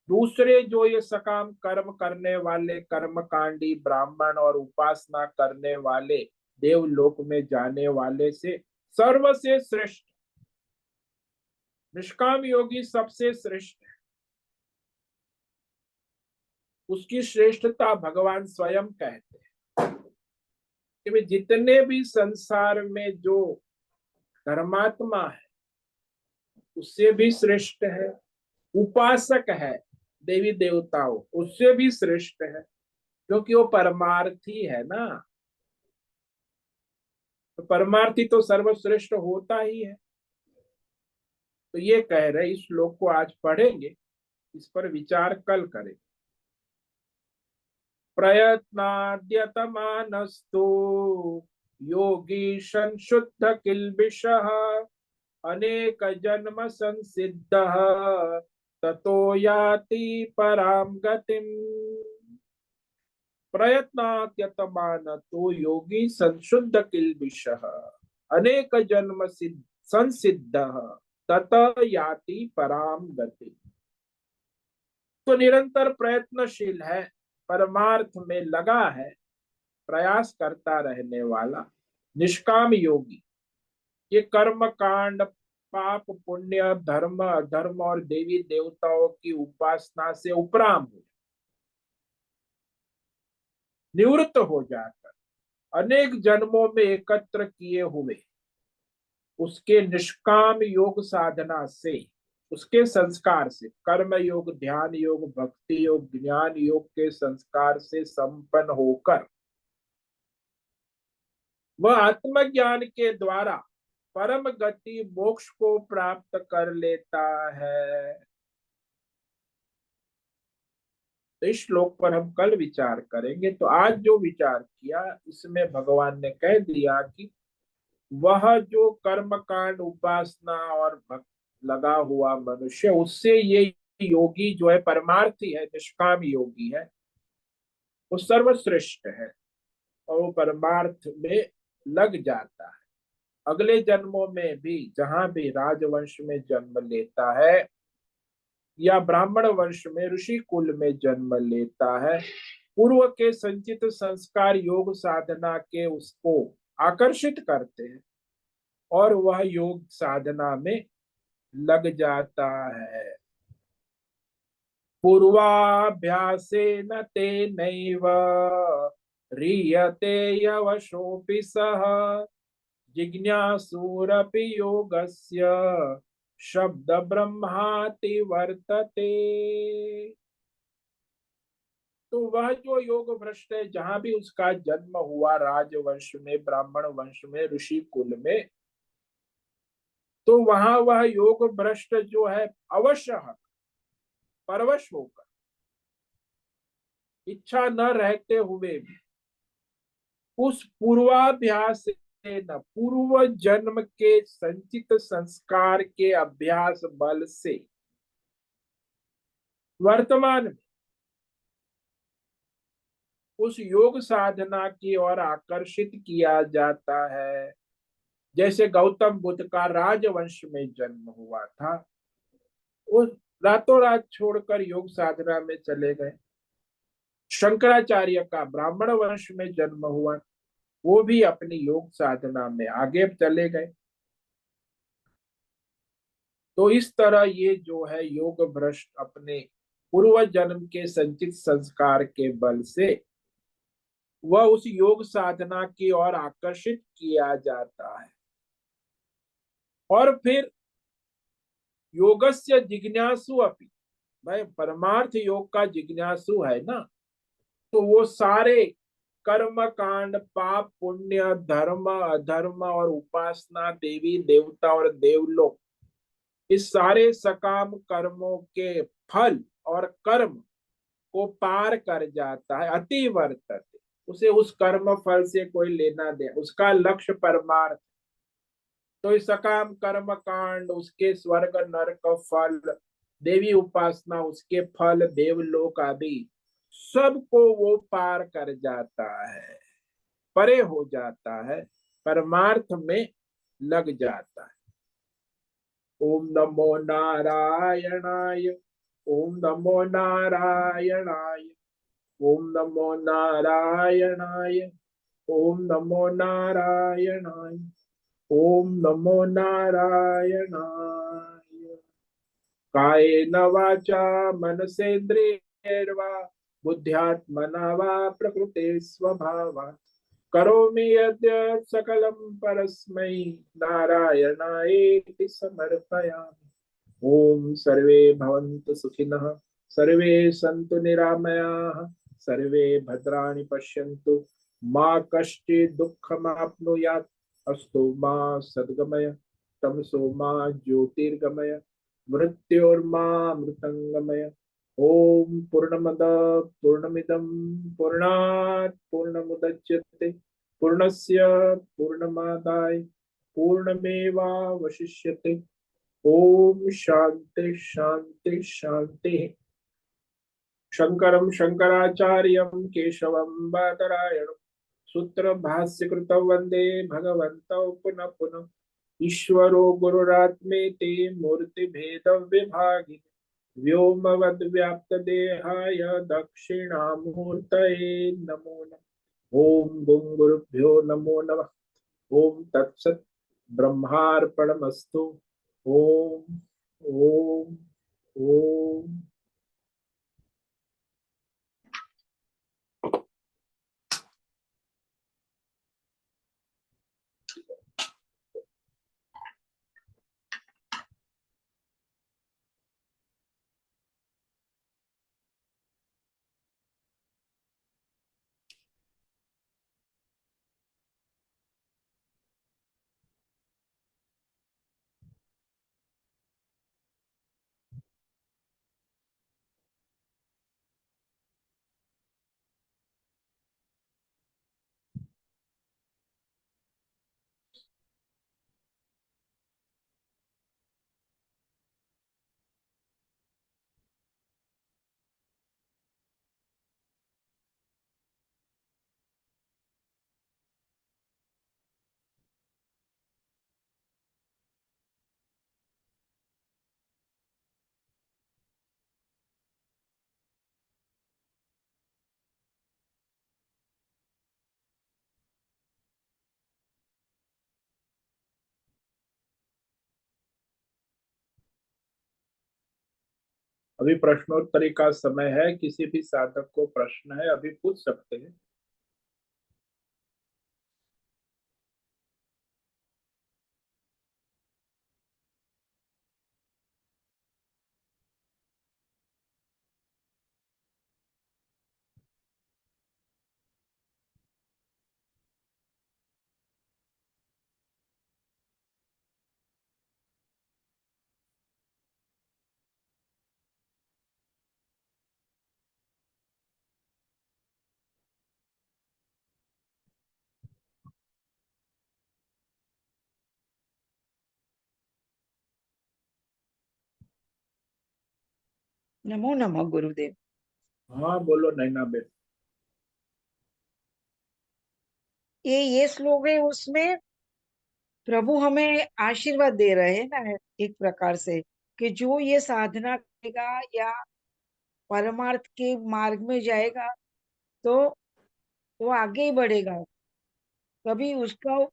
दूसरे जो ये सकाम कर्म करने वाले कर्मकांडी ब्राह्मण और उपासना करने वाले देवलोक में जाने वाले से सर्व से श्रेष्ठ, निष्काम योगी सबसे श्रेष्ठ है। उसकी श्रेष्ठता भगवान स्वयं कहते हैं कि जितने भी संसार में जो धर्मात्मा है उससे भी श्रेष्ठ है, उपासक है देवी देवताओं उससे भी श्रेष्ठ है, क्योंकि वो परमार्थी है ना। तो परमार्थी तो सर्वश्रेष्ठ होता ही है। तो ये कह रहे, इस श्लोक को आज पढ़ेंगे, इस पर विचार कल करें। प्रयत्नाद्यतमानस्तु योगी संशुद्ध किल्बिषः अनेक जन्म संसिद्धः ततो याति पराम गतिम। प्रयत्नात्यतमान तो योगी संशुद्ध किल्बिषः अनेक जन्म संसिद्धः तत याति पराम गति। तो निरंतर प्रयत्नशील है, परमार्थ में लगा है, प्रयास करता रहने वाला निष्काम योगी, ये कर्म कांड, पाप पुण्य, धर्म अधर्म और देवी देवताओं की उपासना से उपराम हो, निवृत्त हो जाकर अनेक जन्मों में एकत्र किए हुए उसके निष्काम योग साधना से, उसके संस्कार से, कर्म योग, ध्यान योग, भक्ति योग, ज्ञान योग के संस्कार से संपन्न होकर वह आत्मज्ञान के द्वारा परम गति मोक्ष को प्राप्त कर लेता है। तो इस श्लोक पर हम कल विचार करेंगे। तो आज जो विचार किया इसमें भगवान ने कह दिया कि वह जो कर्म कांड, उपासना और भक्त लगा हुआ मनुष्य, उससे ये योगी जो है, परमार्थी है, निष्काम योगी है, वो सर्वश्रेष्ठ है और वो परमार्थ में लग जाता है। अगले जन्मों में भी जहां भी राजवंश में जन्म लेता है या ब्राह्मण वंश में ऋषि कुल में जन्म लेता है, पूर्व के संचित संस्कार योग साधना के उसको आकर्षित करते हैं और वह योग साधना में लग जाता है। पूर्वाभ्यासेन तेनैव ह्रियते यवशोऽपि सः जिज्ञासुरपि योगस्य शब्द ब्रह्माति वर्तते। तो वह जो योग भ्रष्ट है, जहां भी उसका जन्म हुआ, राजवंश में, ब्राह्मण वंश में, ऋषि कुल में, तो वहां वह योग भ्रष्ट जो है अवश्य परवश होकर इच्छा न रहते हुए भी उस पूर्वाभ्यास से न पूर्व जन्म के संचित संस्कार के अभ्यास बल से वर्तमान में उस योग साधना की ओर आकर्षित किया जाता है। जैसे गौतम बुद्ध का राजवंश में जन्म हुआ था, वो रातों रात छोड़कर योग साधना में चले गए। शंकराचार्य का ब्राह्मण वंश में जन्म हुआ, वो भी अपनी योग साधना में आगे चले गए। तो इस तरह ये जो है योग भ्रष्ट अपने पूर्व जन्म के संचित संस्कार के बल से वह उस योग साधना की ओर आकर्षित किया जाता है। और फिर योगस्य जिज्ञासु अपि, भाई परमार्थ योग का जिज्ञासु है ना, तो वो सारे कर्म कांड, पाप पुण्य, धर्म अधर्म और उपासना, देवी देवता और देवलोक, इस सारे सकाम कर्मों के फल और कर्म को पार कर जाता है। अति वर्तते, उसे उस कर्म फल से कोई लेना दे, उसका लक्ष्य परमार्थ। तो इस सकाम कर्म कांड, उसके स्वर्ग नरक फल, देवी उपासना उसके फल, देवलोक आदि सबको वो पार कर जाता है, परे हो जाता है, परमार्थ में लग जाता है। ओम नमो नारायणाय, ओम नमो नारायणाय, ओम नमो नारायणाय, ओम नमो नारायणाय, ओम नमो नारायणाय। कायेन वाचा मनसेन्द्रियैर्वा बुद्ध्यात्मना वा प्रकृते स्वभावात् करोमि यद्यत् सकलं परस्मै नारायणायेति समर्पयामि। ओम सर्वे भवन्तु सुखिनः, सर्वे सन्तु निरामयाः, सर्वे भद्राणि पश्यन्तु, मा कश्चित् दुःखमाप्नुयात्। अस्तु मा सद्गमय, तमसो मा ज्योतिर्गमय, मृत्योर्मा मृतंगमय। ओम पूर्णमद पूर्णमिदं पूर्णात् पूर्णमुदच्यते पूर्णस्य पूर्णमादाय पूर्णमेवावशिष्यते। ओम शांति शांति शांति। शंकरं शंकराचार्यं केशवं बादरायणं सूत्र भाष्य कृतौ वंदे भगवन्तौ पुनः पुनः। ईश्वरो गुरुरात्मेति मूर्ति भेद विभागिने व्योमवद् व्याप्त देहाय दक्षिणामूर्तये नमो नमः। ओम गुं गुरुभ्यो नमो नमः। ओम तत्सत् ब्रह्मार्पणमस्तु। ओम ओम ओम। अभी प्रश्नोत्तरी का समय है, किसी भी साधक को प्रश्न है अभी पूछ सकते हैं। नमो नमः गुरुदेव। हाँ बोलो नैना बेट। ये श्लोक है, उसमें प्रभु हमें आशीर्वाद दे रहे हैं ना, एक प्रकार से, कि जो ये साधना करेगा या परमार्थ के मार्ग में जाएगा, तो वो आगे ही बढ़ेगा। कभी उसका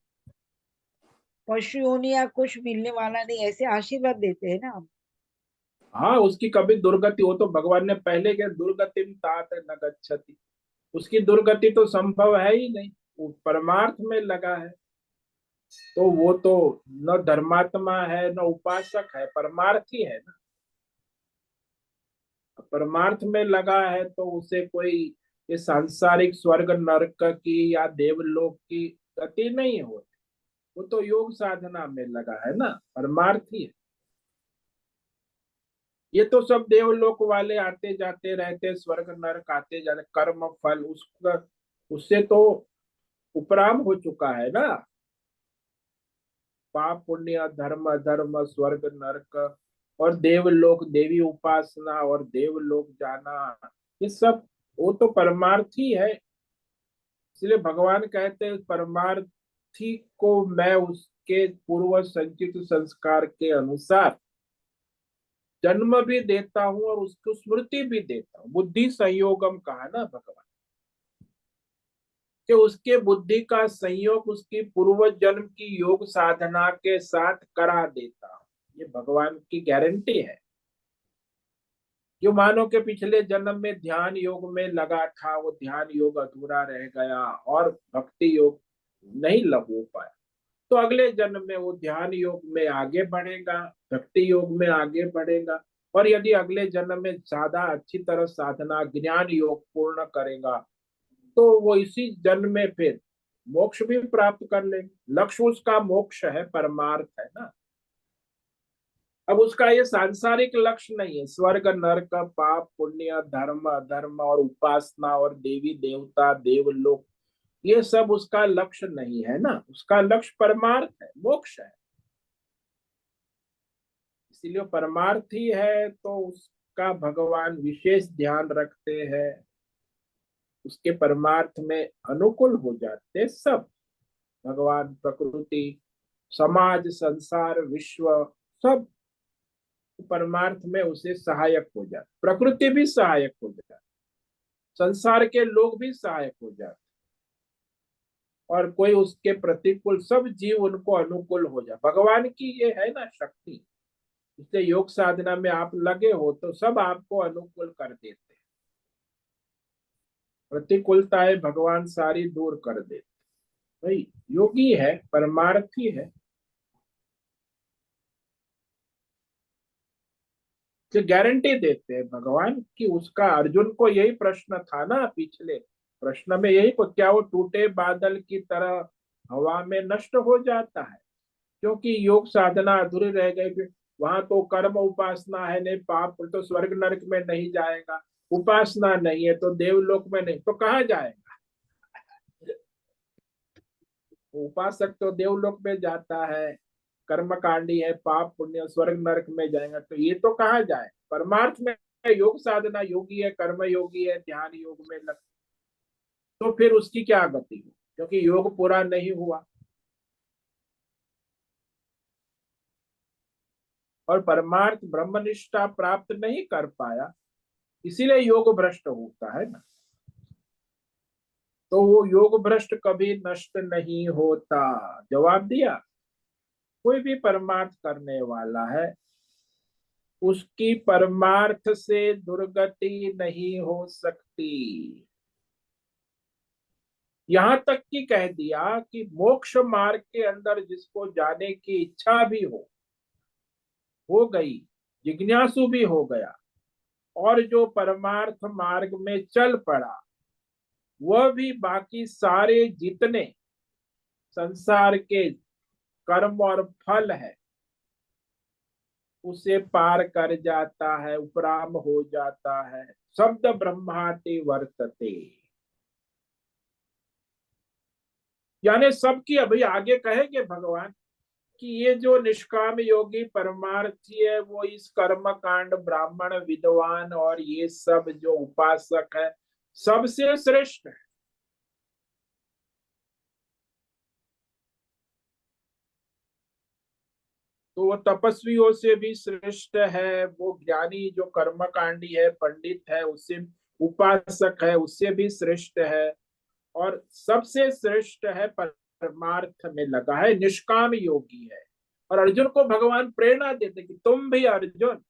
पशु होने या कुछ मिलने वाला नहीं, ऐसे आशीर्वाद देते हैं ना हम। हाँ उसकी कभी दुर्गति हो तो भगवान ने पहले के दुर्गति तात न गच्छति। उसकी दुर्गति तो संभव है ही नहीं। वो परमार्थ में लगा है तो वो तो न धर्मात्मा है न उपासक है, परमार्थी है ना। परमार्थ में लगा है तो उसे कोई ये सांसारिक स्वर्ग नरक की या देवलोक की गति नहीं होती। वो तो योग साधना में लगा है ना, परमार्थी है। ये तो सब देवलोक वाले आते जाते रहते, स्वर्ग नरक आते जाते, कर्म फल उसका उससे तो उपराम हो चुका है ना। पाप पुण्य धर्म अधर्म स्वर्ग नरक और देवलोक, देवी उपासना और देवलोक जाना, ये सब वो तो परमार्थी है। इसलिए भगवान कहते हैं परमार्थी को मैं उसके पूर्व संचित संस्कार के अनुसार जन्म भी देता हूँ और उसको स्मृति भी देता हूँ। बुद्धि संयोगम कहा ना भगवान, कि उसके बुद्धि का संयोग उसकी पूर्व जन्म की योग साधना के साथ करा देता हूँ। ये भगवान की गारंटी है। जो मानो के पिछले जन्म में ध्यान योग में लगा था, वो ध्यान योग अधूरा रह गया और भक्ति योग नहीं लग हो पाया, तो अगले जन्म में वो ध्यान योग में आगे बढ़ेगा, भक्ति योग में आगे बढ़ेगा। और यदि अगले जन्म में ज्यादा अच्छी तरह साधना ज्ञान योग पूर्ण करेगा तो वो इसी जन्म में फिर मोक्ष भी प्राप्त कर लेगा। लक्ष्य उसका मोक्ष है, परमार्थ है ना। अब उसका ये सांसारिक लक्ष्य नहीं है, स्वर्ग नरक पाप पुण्य धर्म अधर्म और उपासना और देवी देवता देवलोक, ये सब उसका लक्ष्य नहीं है ना। उसका लक्ष्य परमार्थ है, मोक्ष है। इसीलिए परमार्थी है तो उसका भगवान विशेष ध्यान रखते हैं, उसके परमार्थ में अनुकूल हो जाते सब। भगवान प्रकृति समाज संसार विश्व सब परमार्थ में उसे सहायक हो जाते, प्रकृति भी सहायक हो जाती, संसार के लोग भी सहायक हो जाते, और कोई उसके प्रतिकूल सब जीव उनको अनुकूल हो जाए। भगवान की ये है ना शक्ति। इसलिए योग साधना में आप लगे हो तो सब आपको अनुकूल कर देते हैं, प्रतिकूलताएं भगवान सारी दूर कर देते। भाई योगी है, परमार्थी है, जो गारंटी देते हैं भगवान की। उसका अर्जुन को यही प्रश्न था ना, पिछले प्रश्न में यही को, क्या वो टूटे बादल की तरह हवा में नष्ट हो जाता है क्योंकि योग साधना अधूरी रह गई? फिर वहां तो कर्म उपासना है नहीं, पाप तो स्वर्ग नरक में नहीं जाएगा, उपासना नहीं है तो देवलोक में नहीं, तो कहाँ जाएगा? उपासक तो देवलोक में जाता है, कर्मकांडी है, पाप पुण्य स्वर्ग नरक में जाएगा, तो ये तो कहाँ जाए? परमार्थ में योग साधना योगी है, कर्म योगी है, ध्यान योग में लग, तो फिर उसकी क्या गति हो, क्योंकि योग पूरा नहीं हुआ और परमार्थ ब्रह्मनिष्ठा प्राप्त नहीं कर पाया, इसीलिए योग भ्रष्ट होता है ना। तो वो योग भ्रष्ट कभी नष्ट नहीं होता। जवाब दिया। कोई भी परमार्थ करने वाला है उसकी परमार्थ से दुर्गति नहीं हो सकती। यहां तक कि कह दिया कि मोक्ष मार्ग के अंदर जिसको जाने की इच्छा भी हो गई, जिज्ञासु भी हो गया, और जो परमार्थ मार्ग में चल पड़ा, वह भी बाकी सारे जितने संसार के कर्म और फल है उसे पार कर जाता है, उपराम हो जाता है। शब्द ब्रह्माति वर्तते, यानी सबकी। अभी आगे कहेंगे भगवान कि ये जो निष्काम योगी परमार्थी है वो इस कर्म कांड ब्राह्मण विद्वान और ये सब जो उपासक है सबसे श्रेष्ठ है। तो वो तपस्वियों से भी श्रेष्ठ है, वो ज्ञानी जो कर्मकांडी है पंडित है उससे, उपासक है उससे भी श्रेष्ठ है, और सबसे श्रेष्ठ है परमार्थ में लगा है, निष्काम योगी है। और अर्जुन को भगवान प्रेरणा देते कि तुम भी अर्जुन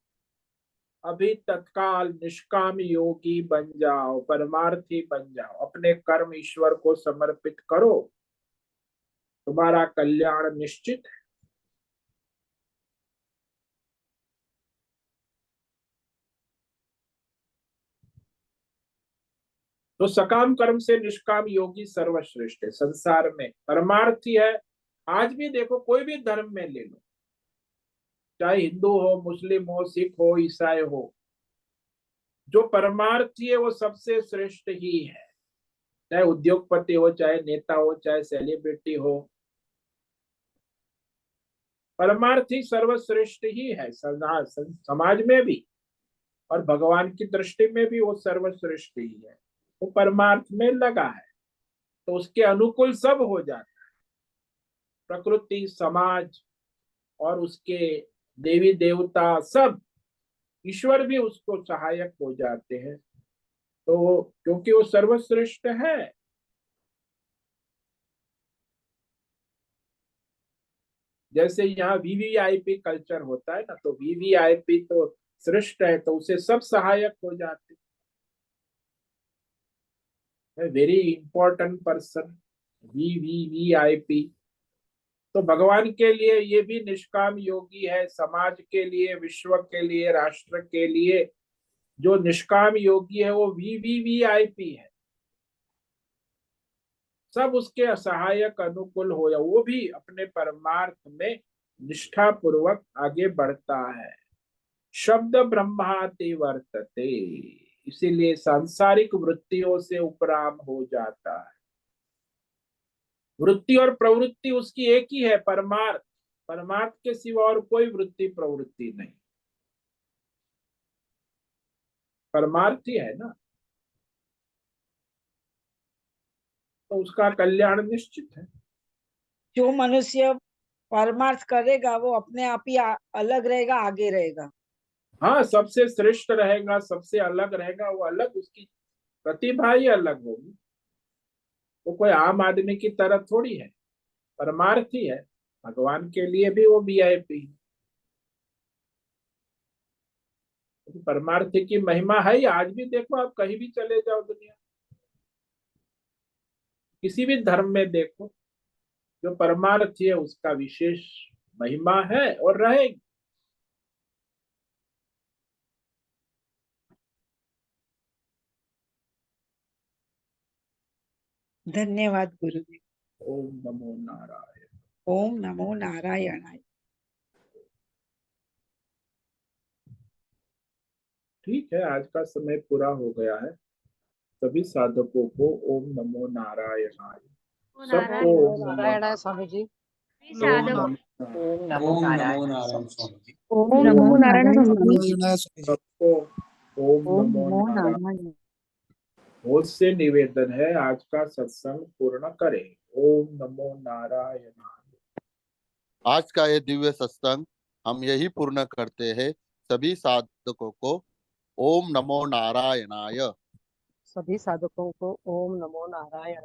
अभी तत्काल निष्काम योगी बन जाओ, परमार्थी बन जाओ, अपने कर्म ईश्वर को समर्पित करो, तुम्हारा कल्याण निश्चित है। तो सकाम कर्म से निष्काम योगी सर्वश्रेष्ठ है संसार में, परमार्थी है। आज भी देखो कोई भी धर्म में ले लो, चाहे हिंदू हो मुस्लिम हो सिख हो ईसाई हो, जो परमार्थी है वो सबसे श्रेष्ठ ही है। चाहे उद्योगपति हो, चाहे नेता हो, चाहे सेलिब्रिटी हो, परमार्थी सर्वश्रेष्ठ ही है समाज में भी, और भगवान की दृष्टि में भी वो सर्वश्रेष्ठ ही है। वो परमार्थ में लगा है तो उसके अनुकूल सब हो जाता है, प्रकृति समाज और उसके देवी देवता सब, ईश्वर भी उसको सहायक हो जाते हैं। तो क्योंकि वो सर्वश्रेष्ठ है। जैसे यहाँ वीवीआईपी कल्चर होता है ना, तो वीवीआईपी तो श्रेष्ठ है तो उसे सब सहायक हो जाते हैं, वेरी इंपॉर्टेंट पर्सन, वीवीवीआईपी। तो भगवान के लिए ये भी निष्काम योगी है, समाज के लिए, विश्व के लिए, राष्ट्र के लिए जो निष्काम योगी है वो वीवीवीआईपी है, सब उसके असहायक अनुकूल हो, या वो भी अपने परमार्थ में निष्ठा पूर्वक आगे बढ़ता है। शब्द ब्रह्माति वर्तते, इसीलिए सांसारिक वृत्तियों से उपराम हो जाता है। वृत्ति और प्रवृत्ति उसकी एक ही है, परमार्थ, परमार्थ के सिवा और कोई वृत्ति प्रवृत्ति नहीं, परमार्थ ही है ना, तो उसका कल्याण निश्चित है। जो मनुष्य परमार्थ करेगा वो अपने आप ही अलग रहेगा, आगे रहेगा। हाँ, सबसे श्रेष्ठ रहेगा, सबसे अलग रहेगा, वो अलग, उसकी प्रतिभा ही अलग होगी। वो कोई आम आदमी की तरह थोड़ी है, परमार्थी है, भगवान के लिए भी वो वीआईपी है। तो परमार्थी की महिमा है ही, आज भी देखो आप कहीं भी चले जाओ दुनिया, किसी भी धर्म में देखो, जो परमार्थी है उसका विशेष महिमा है और रहेगी। धन्यवाद गुरुदेव। ओम नमो नारायण। ओम नमो नारायणाय। ठीक है, आज का समय पूरा हो गया है। सभी साधकों को ओम नमो नारायणाय, ओ सबको नारायण। ओम नमो नारायण स्वामी जी। सभी ओम साधक नमो, ओम नमो ओम नमो नारायण नारायण स्वामी जी। स्वामी जी। ओम ओम नमो नमो नारायण नारायण स्वामी स्वामी जी। जी। सबको ओम ओम नमो नमो नारायण। नारायण। बहुत से निवेदन है, आज का सत्संग पूर्ण करें। ओम नमो नारायण। आज का ये दिव्य सत्संग हम यही पूर्ण करते हैं। सभी साधकों को ओम नमो नारायणाय। सभी साधकों को ओम नमो नारायण।